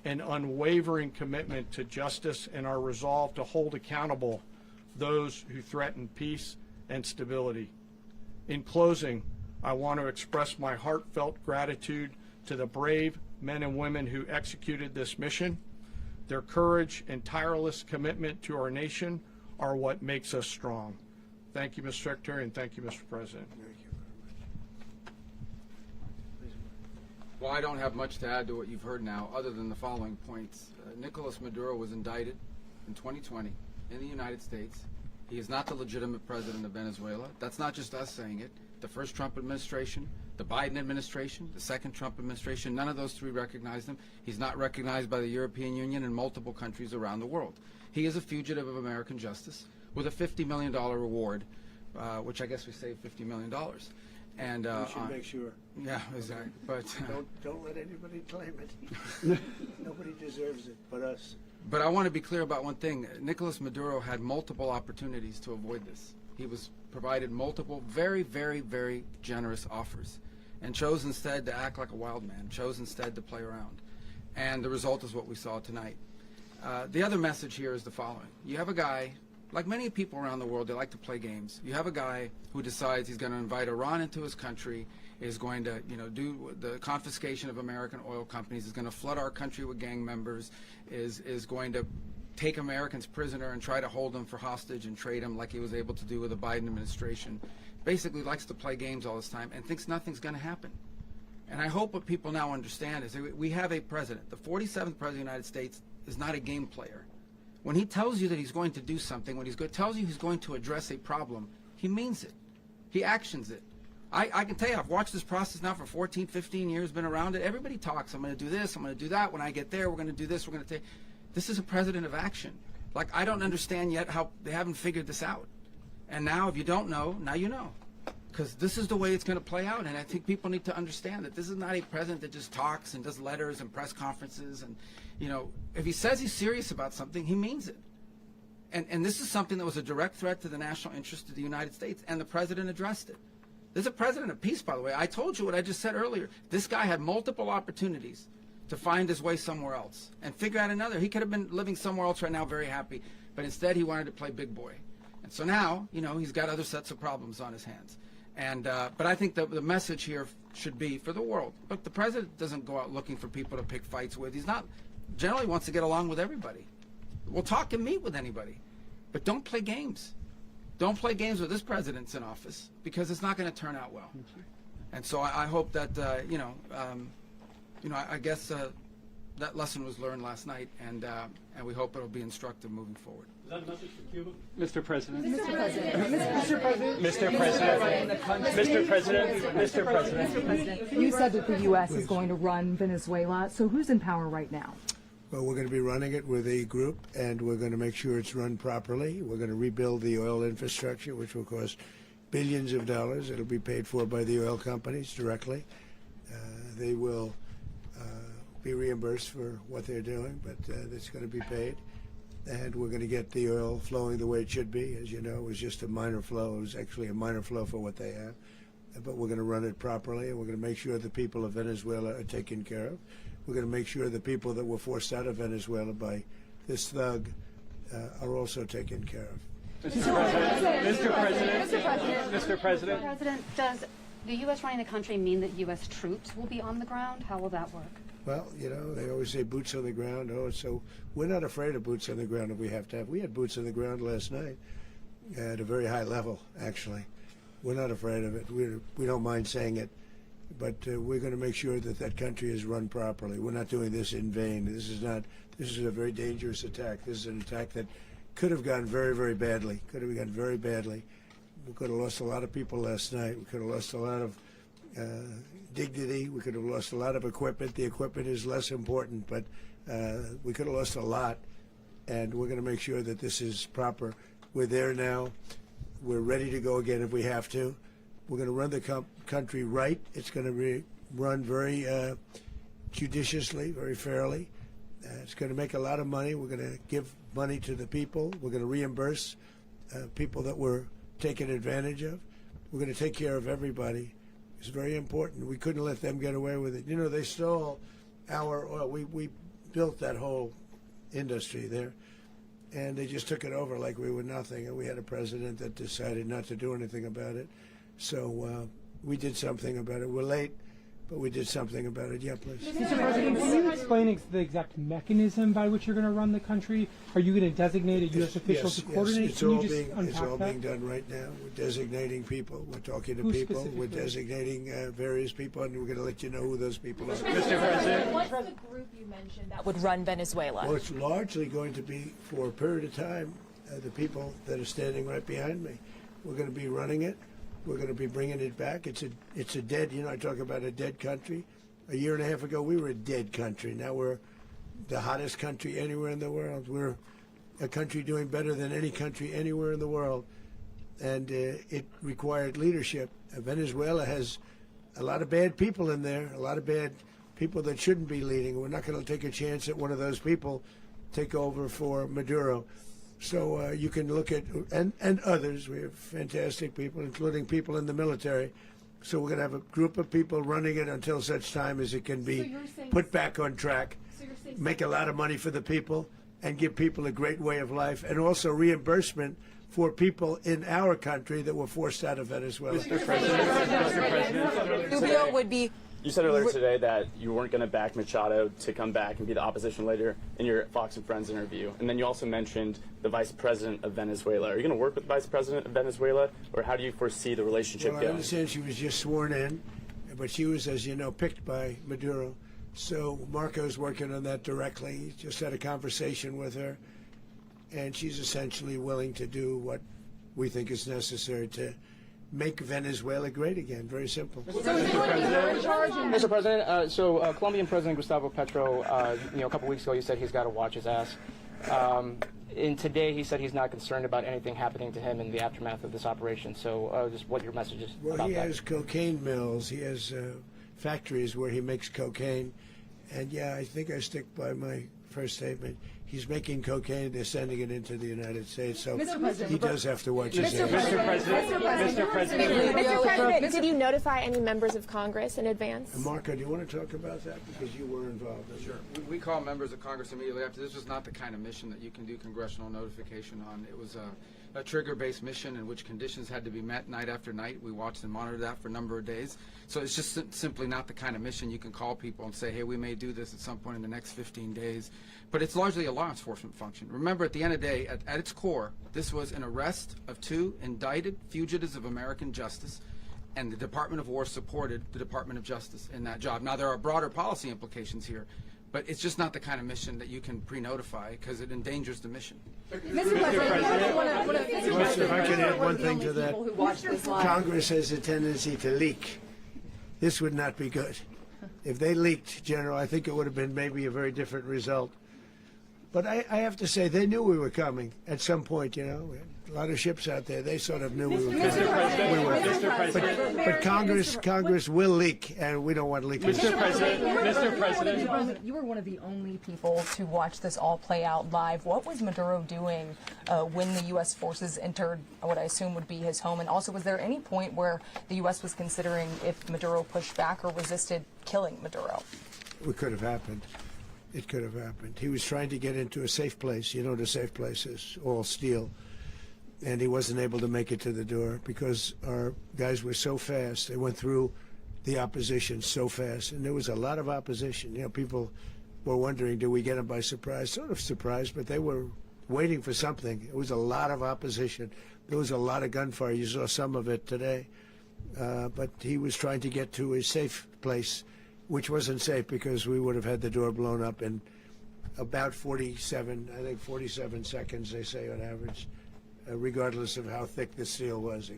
and unwavering commitment to justice and our resolve to hold accountable those who threaten peace and stability. In closing, I want to express my heartfelt gratitude to the brave men and women who executed this mission. Their courage and tireless commitment to our nation are what makes us strong. Thank you, Mr. Secretary, and thank you, Mr. President. Well, I don't have much to add to what you've heard now, other than the following points. Nicolas Maduro was indicted in 2020 in the United States. He is not the legitimate president of Venezuela. That's not just us saying it. The first Trump administration, The Biden administration, the second Trump administration, none of those three recognized him. He's not recognized by the European Union and multiple countries around the world. He is a fugitive of American justice with a $50 million reward, which I guess we saved $50 million. And We should make sure. yeah, exactly. But Don't let anybody claim it. Nobody deserves it but us. But I want to be clear about one thing. Nicolas Maduro had multiple opportunities to avoid this. He was provided multiple very, very, very generous offers and chose instead to act like a wild man, chose instead to play around. And the result is what we saw tonight. The other message here is the following. You have a guy, like many people around the world, they like to play games. You have a guy who decides he's going to invite Iran into his country, is going to, do the confiscation of American oil companies, is going to flood our country with gang members, is going to take Americans prisoner and try to hold them for hostage and trade them like he was able to do with the Biden administration. Basically likes to play games all this time and thinks nothing's going to happen. And I hope what people now understand is that we have a president. The 47th president of the United States is not a game player. When he tells you that he's going to do something, when tells you he's going to address a problem, he means it. He actions it. I can tell you, I've watched this process now for 14, 15 years, been around it. Everybody talks. I'm going to do this. I'm going to do that. When I get there, we're going to do this. We're going to take. This is a president of action. Like, I don't understand yet how they haven't figured this out. And now, if you don't know, now you know. Because this is the way it's going to play out. And I think people need to understand that this is not a president that just talks and does letters and press conferences. And, if he says he's serious about something, he means it. And this is something that was a direct threat to the national interest of the United States. And the president addressed it. There's a president of peace, by the way. I told you what I just said earlier. This guy had multiple opportunities to find his way somewhere else and figure out another. He could have been living somewhere else right now very happy. But instead, he wanted to play big boy. And so now, he's got other sets of problems on his hands. And but I think the message here should be for the world. But the president doesn't go out looking for people to pick fights with. He's not generally wants to get along with everybody. We'll talk and meet with anybody. But don't play games. Don't play games with this president's in office because it's not going to turn out well. And so I hope that, I guess that lesson was learned last night, and we hope it'll be instructive moving forward. Is that a message for Cuba? Mr. President. Mr. President. Mr. President. Mr. President. Mr. President. You said that the U.S. is going to run Venezuela, so who's in power right now? Well, we're going to be running it with a group, and we're going to make sure it's run properly. We're going to rebuild the oil infrastructure, which will cost billions of dollars. It'll be paid for by the oil companies directly. They will be reimbursed for what they're doing, but it's going to be paid. And we're going to get the oil flowing the way it should be. As you know, it was just a minor flow. It was actually a minor flow for what they have. But we're going to run it properly, and we're going to make sure the people of Venezuela are taken care of. We're going to make sure the people that were forced out of Venezuela by this thug are also taken care of. Mr. President. Mr. President. Mr. President. Mr. President. President, does the U.S. running the country mean that U.S. troops will be on the ground? How will that work? Well, they always say boots on the ground. Oh, so we're not afraid of boots on the ground if we have to have. We had boots on the ground last night at a very high level, actually. We're not afraid of it. We don't mind saying it. But we're going to make sure that that country is run properly. We're not doing this in vain. This is a very dangerous attack. This is an attack that could have gone very, very badly. Could have gone very badly. We could have lost a lot of people last night. We could have lost a lot of dignity. We could have lost a lot of equipment. The equipment is less important, but we could have lost a lot. And we're going to make sure that this is proper. We're there now. We're ready to go again if we have to. We're going to run the country right. It's going to be run very judiciously, very fairly. It's going to make a lot of money. We're going to give money to the people. We're going to reimburse people that were taken advantage of. We're going to take care of everybody. It's very important. We couldn't let them get away with it. They stole our oil. We built that whole industry there, and they just took it over like we were nothing. And we had a president that decided not to do anything about it. So we did something about it. We're late, but we did something about it. Yeah, please. Mr. President, can you explain the exact mechanism by which you're going to run the country? Are you going to designate a U.S. official to coordinate? It's all being done right now. We're designating people. We're talking to people. We're designating various people, and we're going to let you know who those people are. Mr. President. What's the group you mentioned that would run Venezuela? Well, it's largely going to be, for a period of time, the people that are standing right behind me. We're going to be running it. We're going to be bringing it back. It's a dead, I talk about a dead country. A year and a half ago, we were a dead country. Now we're the hottest country anywhere in the world. We're a country doing better than any country anywhere in the world. And it required leadership. Venezuela has a lot of bad people in there, a lot of bad people that shouldn't be leading. We're not going to take a chance that one of those people take over for Maduro. So you can look at, and others, we have fantastic people, including people in the military. So we're going to have a group of people running it until such time as it can be put back on track, make a lot of money for the people, and give people a great way of life, and also reimbursement for people in our country that were forced out of Venezuela. Mr. President, Rubio would be. you said earlier today that you weren't going to back Machado to come back and be the opposition leader in your Fox and Friends interview. And then you also mentioned the vice president of Venezuela. Are you going to work with the vice president of Venezuela, or how do you foresee the relationship Well, going? I understand she was just sworn in, but she was, as you know, picked by Maduro. So Marco's working on that directly. He just had a conversation with her, and she's essentially willing to do what we think is necessary to make Venezuela great again. Very simple. Mr. President, Colombian President Gustavo Petro, a couple weeks ago, you said he's got to watch his ass. And today he said he's not concerned about anything happening to him in the aftermath of this operation. So just what your message is Well, about he that. has cocaine mills. He has factories where he makes cocaine. And, yeah, I think I stick by my first statement. He's making cocaine. They're sending it into the United States. So he does have to watch his ass. Mr. President, Did you notify any members of Congress in advance? Marco, do you want to talk about that? Because you were involved in it. Sure. We call members of Congress immediately after. This was not the kind of mission that you can do congressional notification on. It was a trigger-based mission in which conditions had to be met night after night. We watched and monitored that for a number of days. So it's just simply not the kind of mission you can call people and say, hey, we may do this at some point in the next 15 days. But it's largely a law enforcement function. Remember, at the end of the day, at its core, this was an arrest of 2 indicted fugitives of American justice, and the Department of War supported the Department of Justice in that job. Now, there are broader policy implications here, but it's just not the kind of mission that you can pre-notify because it endangers the mission. Mr. President, If I can add one thing to that, Congress has a tendency to leak. This would not be good. If they leaked, General, I think it would have been maybe a very different result. But I have to say, they knew we were coming at some point, We had a lot of ships out there. They sort of knew we were coming. But Congress will leak, and we don't want leakage. Mr. President, You were one of the only people to watch this all play out live. What was Maduro doing when the U.S. forces entered what I assume would be his home? And also, was there any point where the U.S. was considering if Maduro pushed back or resisted killing Maduro? It could have happened. It could have happened. He was trying to get into a safe place. You know what a safe place is, all steel. And he wasn't able to make it to the door because our guys were so fast. They went through the opposition so fast. And there was a lot of opposition. People were wondering, do we get them by surprise? Sort of surprised, but they were waiting for something. It was a lot of opposition. There was a lot of gunfire. You saw some of it today. But he was trying to get to a safe place, which wasn't safe because we would have had the door blown up in about 47 seconds, they say on average, regardless of how thick the steel was.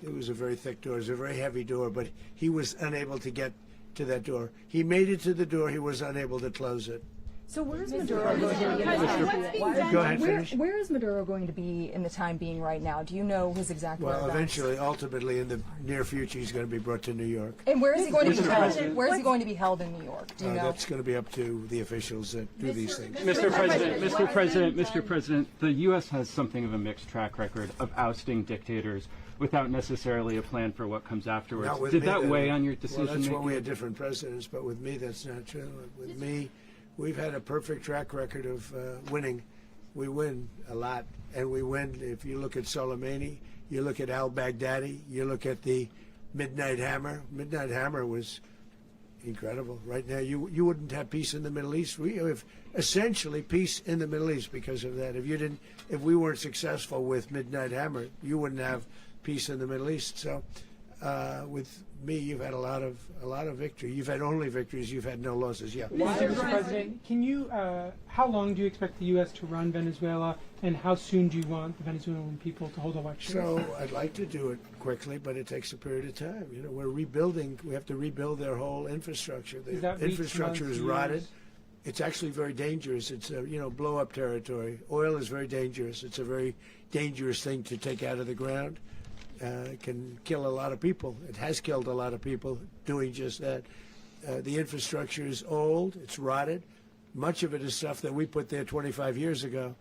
It was a very thick door. It was a very heavy door, but he was unable to get to that door. He made it to the door. He was unable to close it. So where's Maduro going to be? Go ahead, finish. Where is Maduro going to be in the time being right now? Do you know his exact Well, whereabouts? eventually, ultimately, in the near future, he's going to be brought to New York. And where is he going to be held? Where is he going to be held in New York? Do you know? That's going to be up to the officials that do these things. Mr. President, the U.S. has something of a mixed track record of ousting dictators without necessarily a plan for what comes afterwards. Not with Did me, that though. weigh on your decision Well, that's making? when we had different presidents, but with me, that's not true. With me, we've had a perfect track record of winning. We win a lot, and we win. If you look at Soleimani, you look at al-Baghdadi, you look at the Midnight Hammer. Midnight Hammer was incredible. Right now, you wouldn't have peace in the Middle East. We have essentially peace in the Middle East because of that. If we weren't successful with Midnight Hammer, you wouldn't have peace in the Middle East. So with me, you've had a lot of victory. You've had only victories. You've had no losses. Yeah. Mr. President, can you? How long do you expect the U.S. to run Venezuela, and how soon do you want the Venezuelan people to hold elections? So I'd like to do it quickly, but it takes a period of time. You know, we're rebuilding. We have to rebuild their whole infrastructure. The infrastructure is rotted. It's actually very dangerous. It's blow-up territory. Oil is very dangerous. It's a very dangerous thing to take out of the ground. It can kill a lot of people. It has killed a lot of people doing just that. The infrastructure is old. It's rotted. Much of it is stuff that we put there 25 years ago,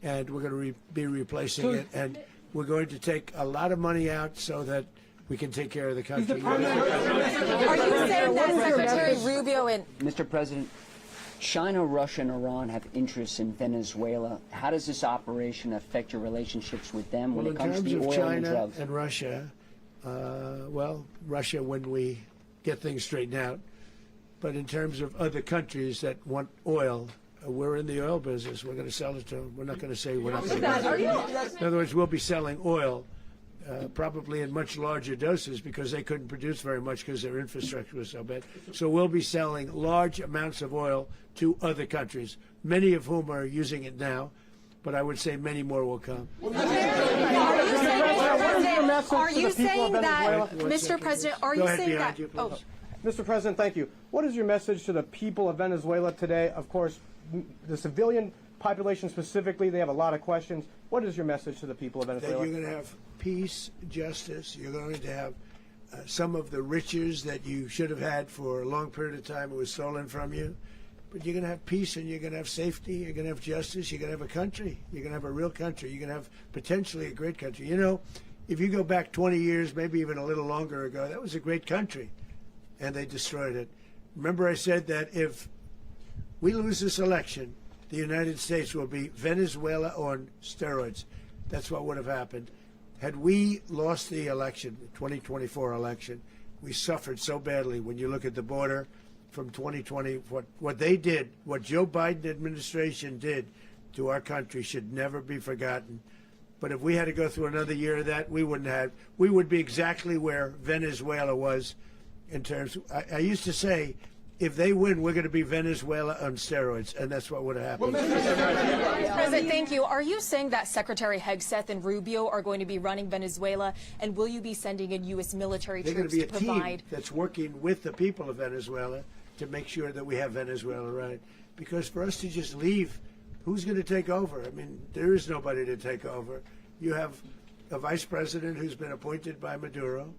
and we're going to be replacing it. And we're going to take a lot of money out so that we can take care of the country. Are you saying that Secretary Rubio and Mr. President, China, Russia, and Iran have interests in Venezuela. How does this operation affect your relationships with them when it comes to the oil in terms of and China drugs? and Russia, Russia when we get things straightened out. But in terms of other countries that want oil, we're in the oil business. We're going to sell it to them. We're not going to say we're not going to. In other words, we'll be selling oil. Probably in much larger doses because they couldn't produce very much because their infrastructure was so bad. So we'll be selling large amounts of oil to other countries, many of whom are using it now, but I would say many more will come. Are you saying that, Mr. President, are you saying that? Mr. President, thank you. What is your message to the people of Venezuela today? Of course, the civilian population specifically, they have a lot of questions. What is your message to the people of Venezuela? That you're going to have peace, justice. You're going to have some of the riches that you should have had for a long period of time. It was stolen from you. But you're going to have peace and you're going to have safety. You're going to have justice. You're going to have a country. You're going to have a real country. You're going to have potentially a great country. You know, if you go back 20 years, maybe even a little longer ago, that was a great country. And they destroyed it. Remember I said that if we lose this election, the United States will be Venezuela on steroids. That's what would have happened. Had we lost the election, the 2024 election, we suffered so badly when you look at the border from 2020. What they did, what Joe Biden administration did to our country should never be forgotten. But if we had to go through another year of that, we wouldn't have. We would be exactly where Venezuela was in terms. I used to say, if they win, we're going to be Venezuela on steroids, and that's what would have happened. President, thank you. Are you saying that Secretary Hegseth and Rubio are going to be running Venezuela, and will you be sending in U.S. military troops to provide? They're going to be a team that's working with the people of Venezuela to make sure that we have Venezuela right. Because for us to just leave, who's going to take over? I mean, there is nobody to take over. You have a vice president who's been appointed by Maduro.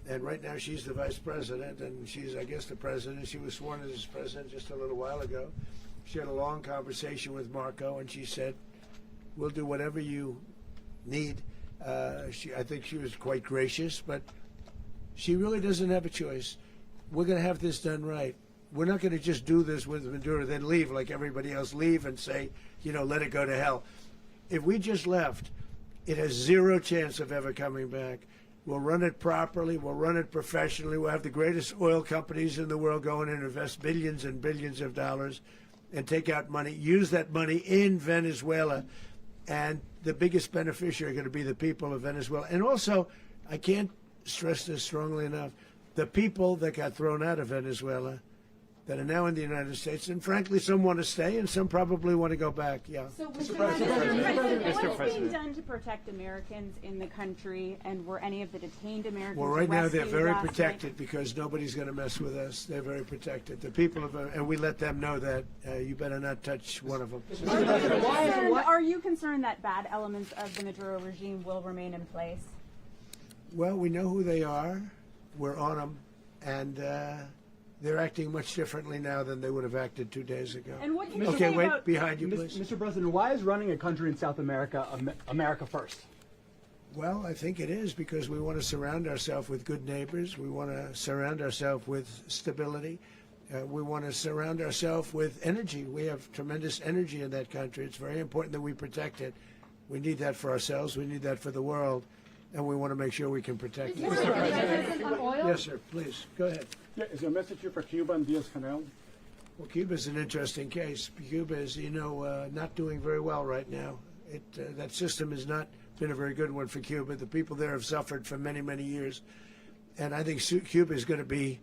And right now she's the vice president, and she's, I guess, the president. She was sworn as president just a little while ago. She had a long conversation with Marco, and she said, we'll do whatever you need. I think she was quite gracious, but she really doesn't have a choice. We're going to have this done right. We're not going to just do this with Maduro, then leave like everybody else, leave and say, let it go to hell. If we just left, it has zero chance of ever coming back. We'll run it properly. We'll run it professionally. We'll have the greatest oil companies in the world go in and invest billions and billions of dollars and take out money, use that money in Venezuela. And the biggest beneficiary are going to be the people of Venezuela. And also, I can't stress this strongly enough, the people that got thrown out of Venezuela that are now in the United States, and frankly, some want to stay, and some probably want to go back. Yeah. So, Mr. President, what is being done to protect Americans in the country, and were any of the detained Americans Well, right now they're arrested very last protected night? because nobody's going to mess with us. They're very protected. The people of, and we let them know that you better not touch one of them. Are you concerned that bad elements of the Maduro regime will remain in place? Well, we know who they are. We're on them, and they're acting much differently now than they would have acted 2 days ago. And what can you Okay, say wait, about behind you, please. Mr. President, why is running a country in South America America first? Well, I think it is because we want to surround ourselves with good neighbors. We want to surround ourselves with stability. We want to surround ourselves with energy. We have tremendous energy in that country. It's very important that we protect it. We need that for ourselves. We need that for the world. And we want to make sure we can protect it. Mr. President, on oil? Yes, sir. Please, go ahead. Yeah, is there a message here for Cuba and Diaz-Canel? Well, Cuba's an interesting case. Cuba is, not doing very well right now. That system has not been a very good one for Cuba. The people there have suffered for many, many years. And I think Cuba is going to be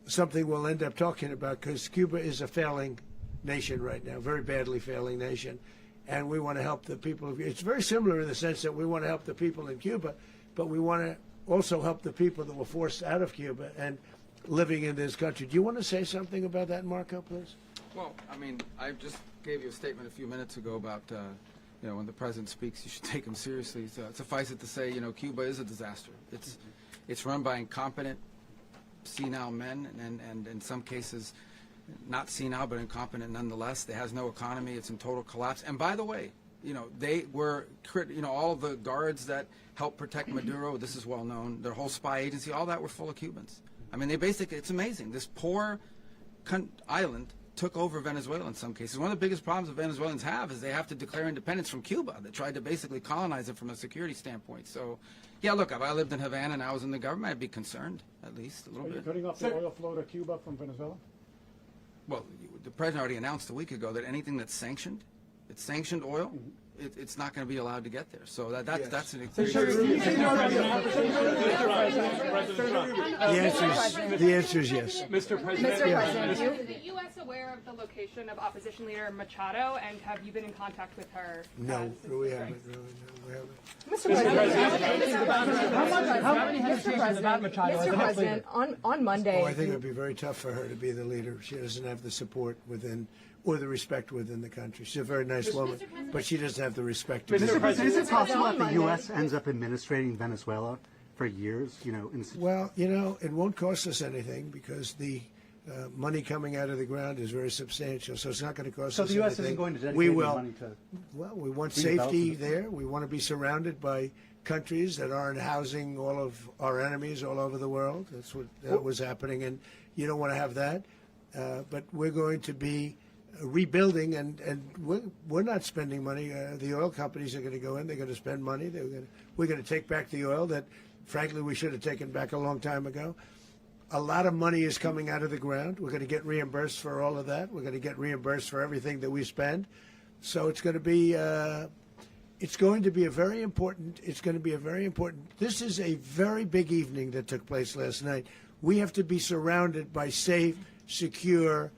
something we'll end up talking about, because Cuba is a failing nation right now, very badly failing nation. And we want to help the people. It's very similar in the sense that we want to help the people in Cuba, but we want to also help the people that were forced out of Cuba and living in this country. Do you want to say something about that, Marco, please? Well, I mean, I just gave you a statement a few minutes ago about, when the president speaks, you should take him seriously. So suffice it to say, Cuba is a disaster. It's run by incompetent, senile men, and in some cases, not senile, but incompetent nonetheless. It has no economy. It's in total collapse. And by the way, they were, all the guards that helped protect Maduro, this is well known, their whole spy agency, all that were full of Cubans. I mean, they basically, it's amazing. This poor island took over Venezuela in some cases. One of the biggest problems that Venezuelans have is they have to declare independence from Cuba. They tried to basically colonize it from a security standpoint. So, yeah, look, if I lived in Havana and I was in the government, I'd be concerned, at least a little bit. Are you cutting off the oil flow to Cuba from Venezuela? Well, the president already announced a week ago that anything that's sanctioned, it's sanctioned oil, it's not going to be allowed to get there. So that's an The answer is yes. Mr. President, President, is the U.S. aware of the location of opposition leader Machado, and have you been in contact with her? No, we haven't. We haven't. Mr. President, on Monday. Oh, I think it would be very tough for her to be the leader. She doesn't have the support within, or the respect within the country. She's a very nice woman, but she doesn't have the respect. Mr. President, is it possible that the U.S. ends up administrating Venezuela for years? Well, it won't cost us anything, because the money coming out of the ground is very substantial, so it's not going to cost us anything. So the U.S. isn't going to dedicate money to... Well, we want safety there. We want to be surrounded by countries that aren't housing all of our enemies all over the world. That's what was happening, and you don't want to have that. But we're going to be rebuilding, and we're not spending money. The oil companies are going to go in. They're going to spend money. We're going to take back the oil that, frankly, we should have taken back a long time ago. A lot of money is coming out of the ground. We're going to get reimbursed for all of that. We're going to get reimbursed for everything that we spend. So it's going to be a very important. This is a very big evening that took place last night. We have to be surrounded by safe, secure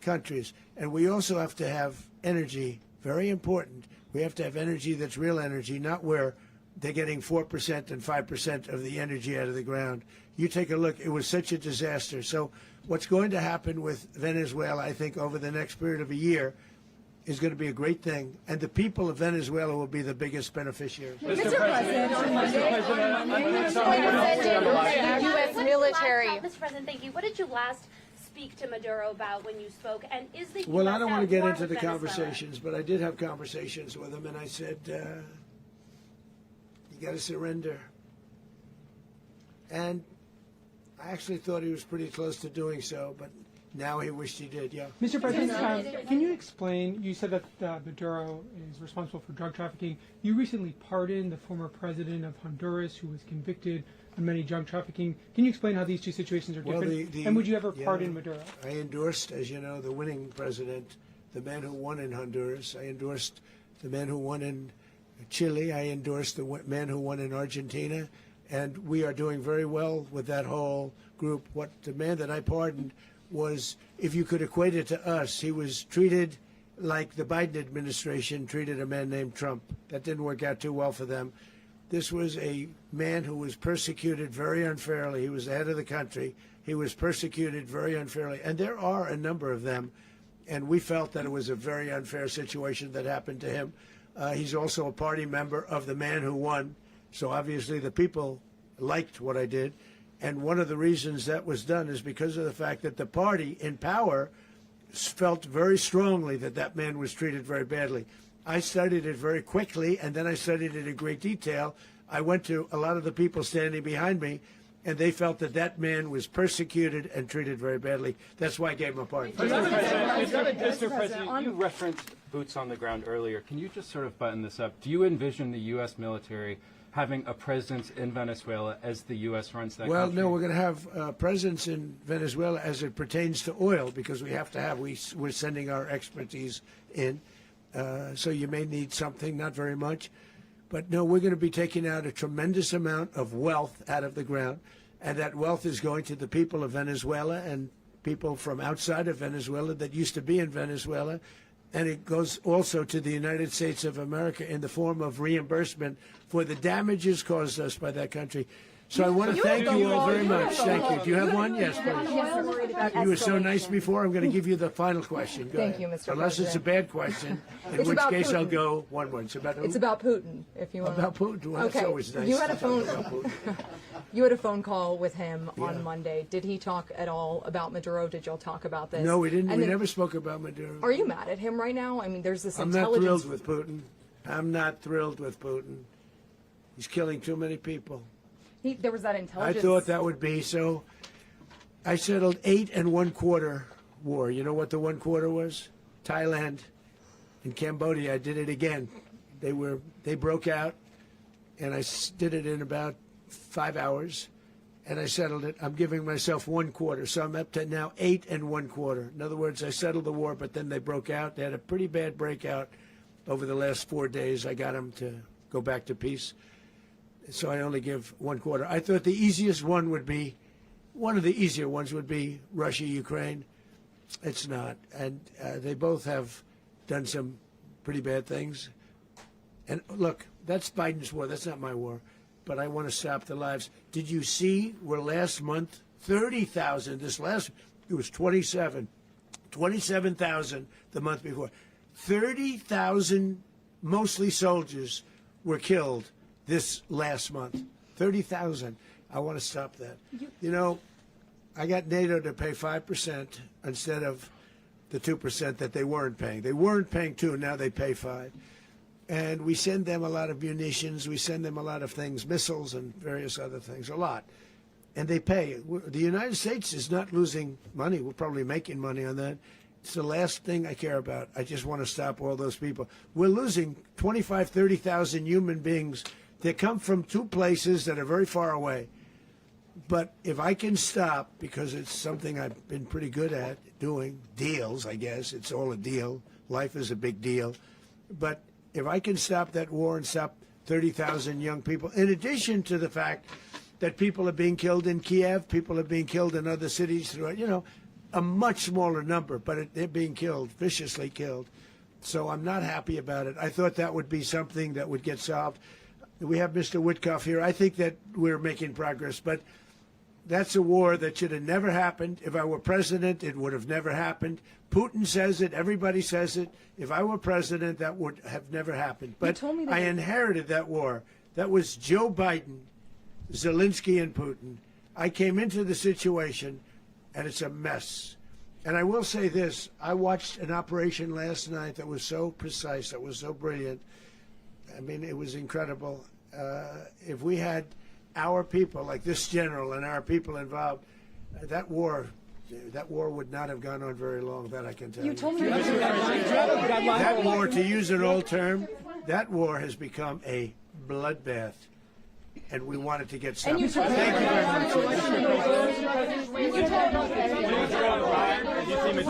countries, and we also have to have energy. Very important. We have to have energy that's real energy, not where they're getting 4% and 5% of the energy out of the ground. You take a look. It was such a disaster. So what's going to happen with Venezuela, I think, over the next period of a year is going to be a great thing, and the people of Venezuela will be the biggest beneficiaries. Mr. President, on Monday, U.S. military. Mr. President, thank you. What did you last speak to Maduro about when you spoke? And is the Well, I don't want to get into the Venezuela? conversations, but I did have conversations with him, and I said, you got to surrender. And I actually thought he was pretty close to doing so, but now he wished he did, yeah. Mr. President, can you explain, you said that Maduro is responsible for drug trafficking. You recently pardoned the former president of Honduras who was convicted of many drug trafficking. Can you explain how these two situations are different? And would you ever pardon Maduro? I endorsed, as you know, the winning president, the man who won in Honduras. I endorsed the man who won in Chile. I endorsed the man who won in Argentina. And we are doing very well with that whole group. What the man that I pardoned was, if you could equate it to us, he was treated like the Biden administration treated a man named Trump. That didn't work out too well for them. This was a man who was persecuted very unfairly. He was the head of the country. He was persecuted very unfairly. And there are a number of them. And we felt that it was a very unfair situation that happened to him. He's also a party member of the man who won. So obviously the people liked what I did. And one of the reasons that was done is because of the fact that the party in power felt very strongly that that man was treated very badly. I studied it very quickly, and then I studied it in great detail. I went to a lot of the people standing behind me, and they felt that that man was persecuted and treated very badly. That's why I gave him a pardon. Mr. President, you referenced boots on the ground earlier. Can you just sort of button this up? Do you envision the U.S. military having a presence in Venezuela as the U.S. runs that country? No, we're going to have a presence in Venezuela as it pertains to oil, because we have to have, we're sending our expertise in. So you may need something, not very much. But no, we're going to be taking out a tremendous amount of wealth out of the ground. and that wealth is going to the people of Venezuela and people from outside of Venezuela that used to be in Venezuela. And it goes also to the United States of America in the form of reimbursement for the damages caused us by that country. So I want to thank you all very much. Thank you. Do you have one? Yes, please. You were so nice before. I'm going to give you the final question. Go Thank ahead. you, Mr. Unless it's a bad question, in It's which about case I'll Putin. go one word. It's about who? It's about Putin, if you want. About Putin. Well, Okay. that's always nice. You had a to talk phone. about Putin. You had a phone call with him Yeah. on Monday. Did he talk at all about Maduro? Did y'all talk about this? No, we didn't. And We then- never spoke about Maduro. Are you mad at him right now? I mean, there's this I'm not intelligence. thrilled with Putin. I'm not thrilled with Putin. He's killing too many people. There was that I intelligence. thought that would be so. I settled 8 1/4 war. You know what the 1/4 was? Thailand and Cambodia. I did it again. They broke out, and I did it in about 5 hours, and I settled it. I'm giving myself 1/4, so I'm up to now 8 1/4. In other words, I settled the war, but then they broke out. They had a pretty bad breakout over the last 4 days. I got them to go back to peace. So I only give 1/4. I thought the easiest one would be, one of the easier ones would be Russia, Ukraine. It's not. And they both have done some pretty bad things. And look, that's Biden's war. That's not my war. But I want to stop the lives. Did you see where last month, 30,000, it was 27,000 the month before. 30,000, mostly soldiers, were killed this last month. 30,000. I want to stop that. You know, I got NATO to pay 5% instead of the 2% that they weren't paying. They weren't paying 2, now they pay 5. And we send them a lot of munitions, we send them a lot of things, missiles and various other things, a lot. And they pay. The United States is not losing money. We're probably making money on that. It's the last thing I care about. I just want to stop all those people. We're losing 25,000, 30,000 human beings that come from 2 places that are very far away. But if I can stop, because it's something I've been pretty good at doing, deals, I guess. It's all a deal. Life is a big deal. But if I can stop that war and stop 30,000 young people, in addition to the fact that people are being killed in Kiev, people are being killed in other cities throughout, you know, a much smaller number, but they're being killed, viciously killed. So I'm not happy about it. I thought that would be something that would get solved. We have Mr. Witkoff here. I think that we're making progress, but that's a war that should have never happened. If I were president, it would have never happened. Putin says it. Everybody says it. If I were president, that would have never happened. But I inherited that war. That was Joe Biden, Zelensky, and Putin. I came into the situation, and it's a mess. And I will say this. I watched an operation last night that was so precise, that was so brilliant. I mean, it was incredible. If we had our people, like this general and our people involved, that war would not have gone on very long, that I can tell you. You told me That war, to use an old term, that war has become a bloodbath. And we want it to get stopped. Thank you very much.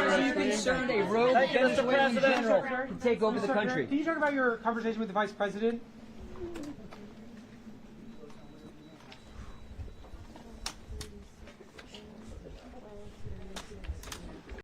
Are you concerned a rogue Venezuelan general to take over the country? Can you talk about your conversation with the vice president?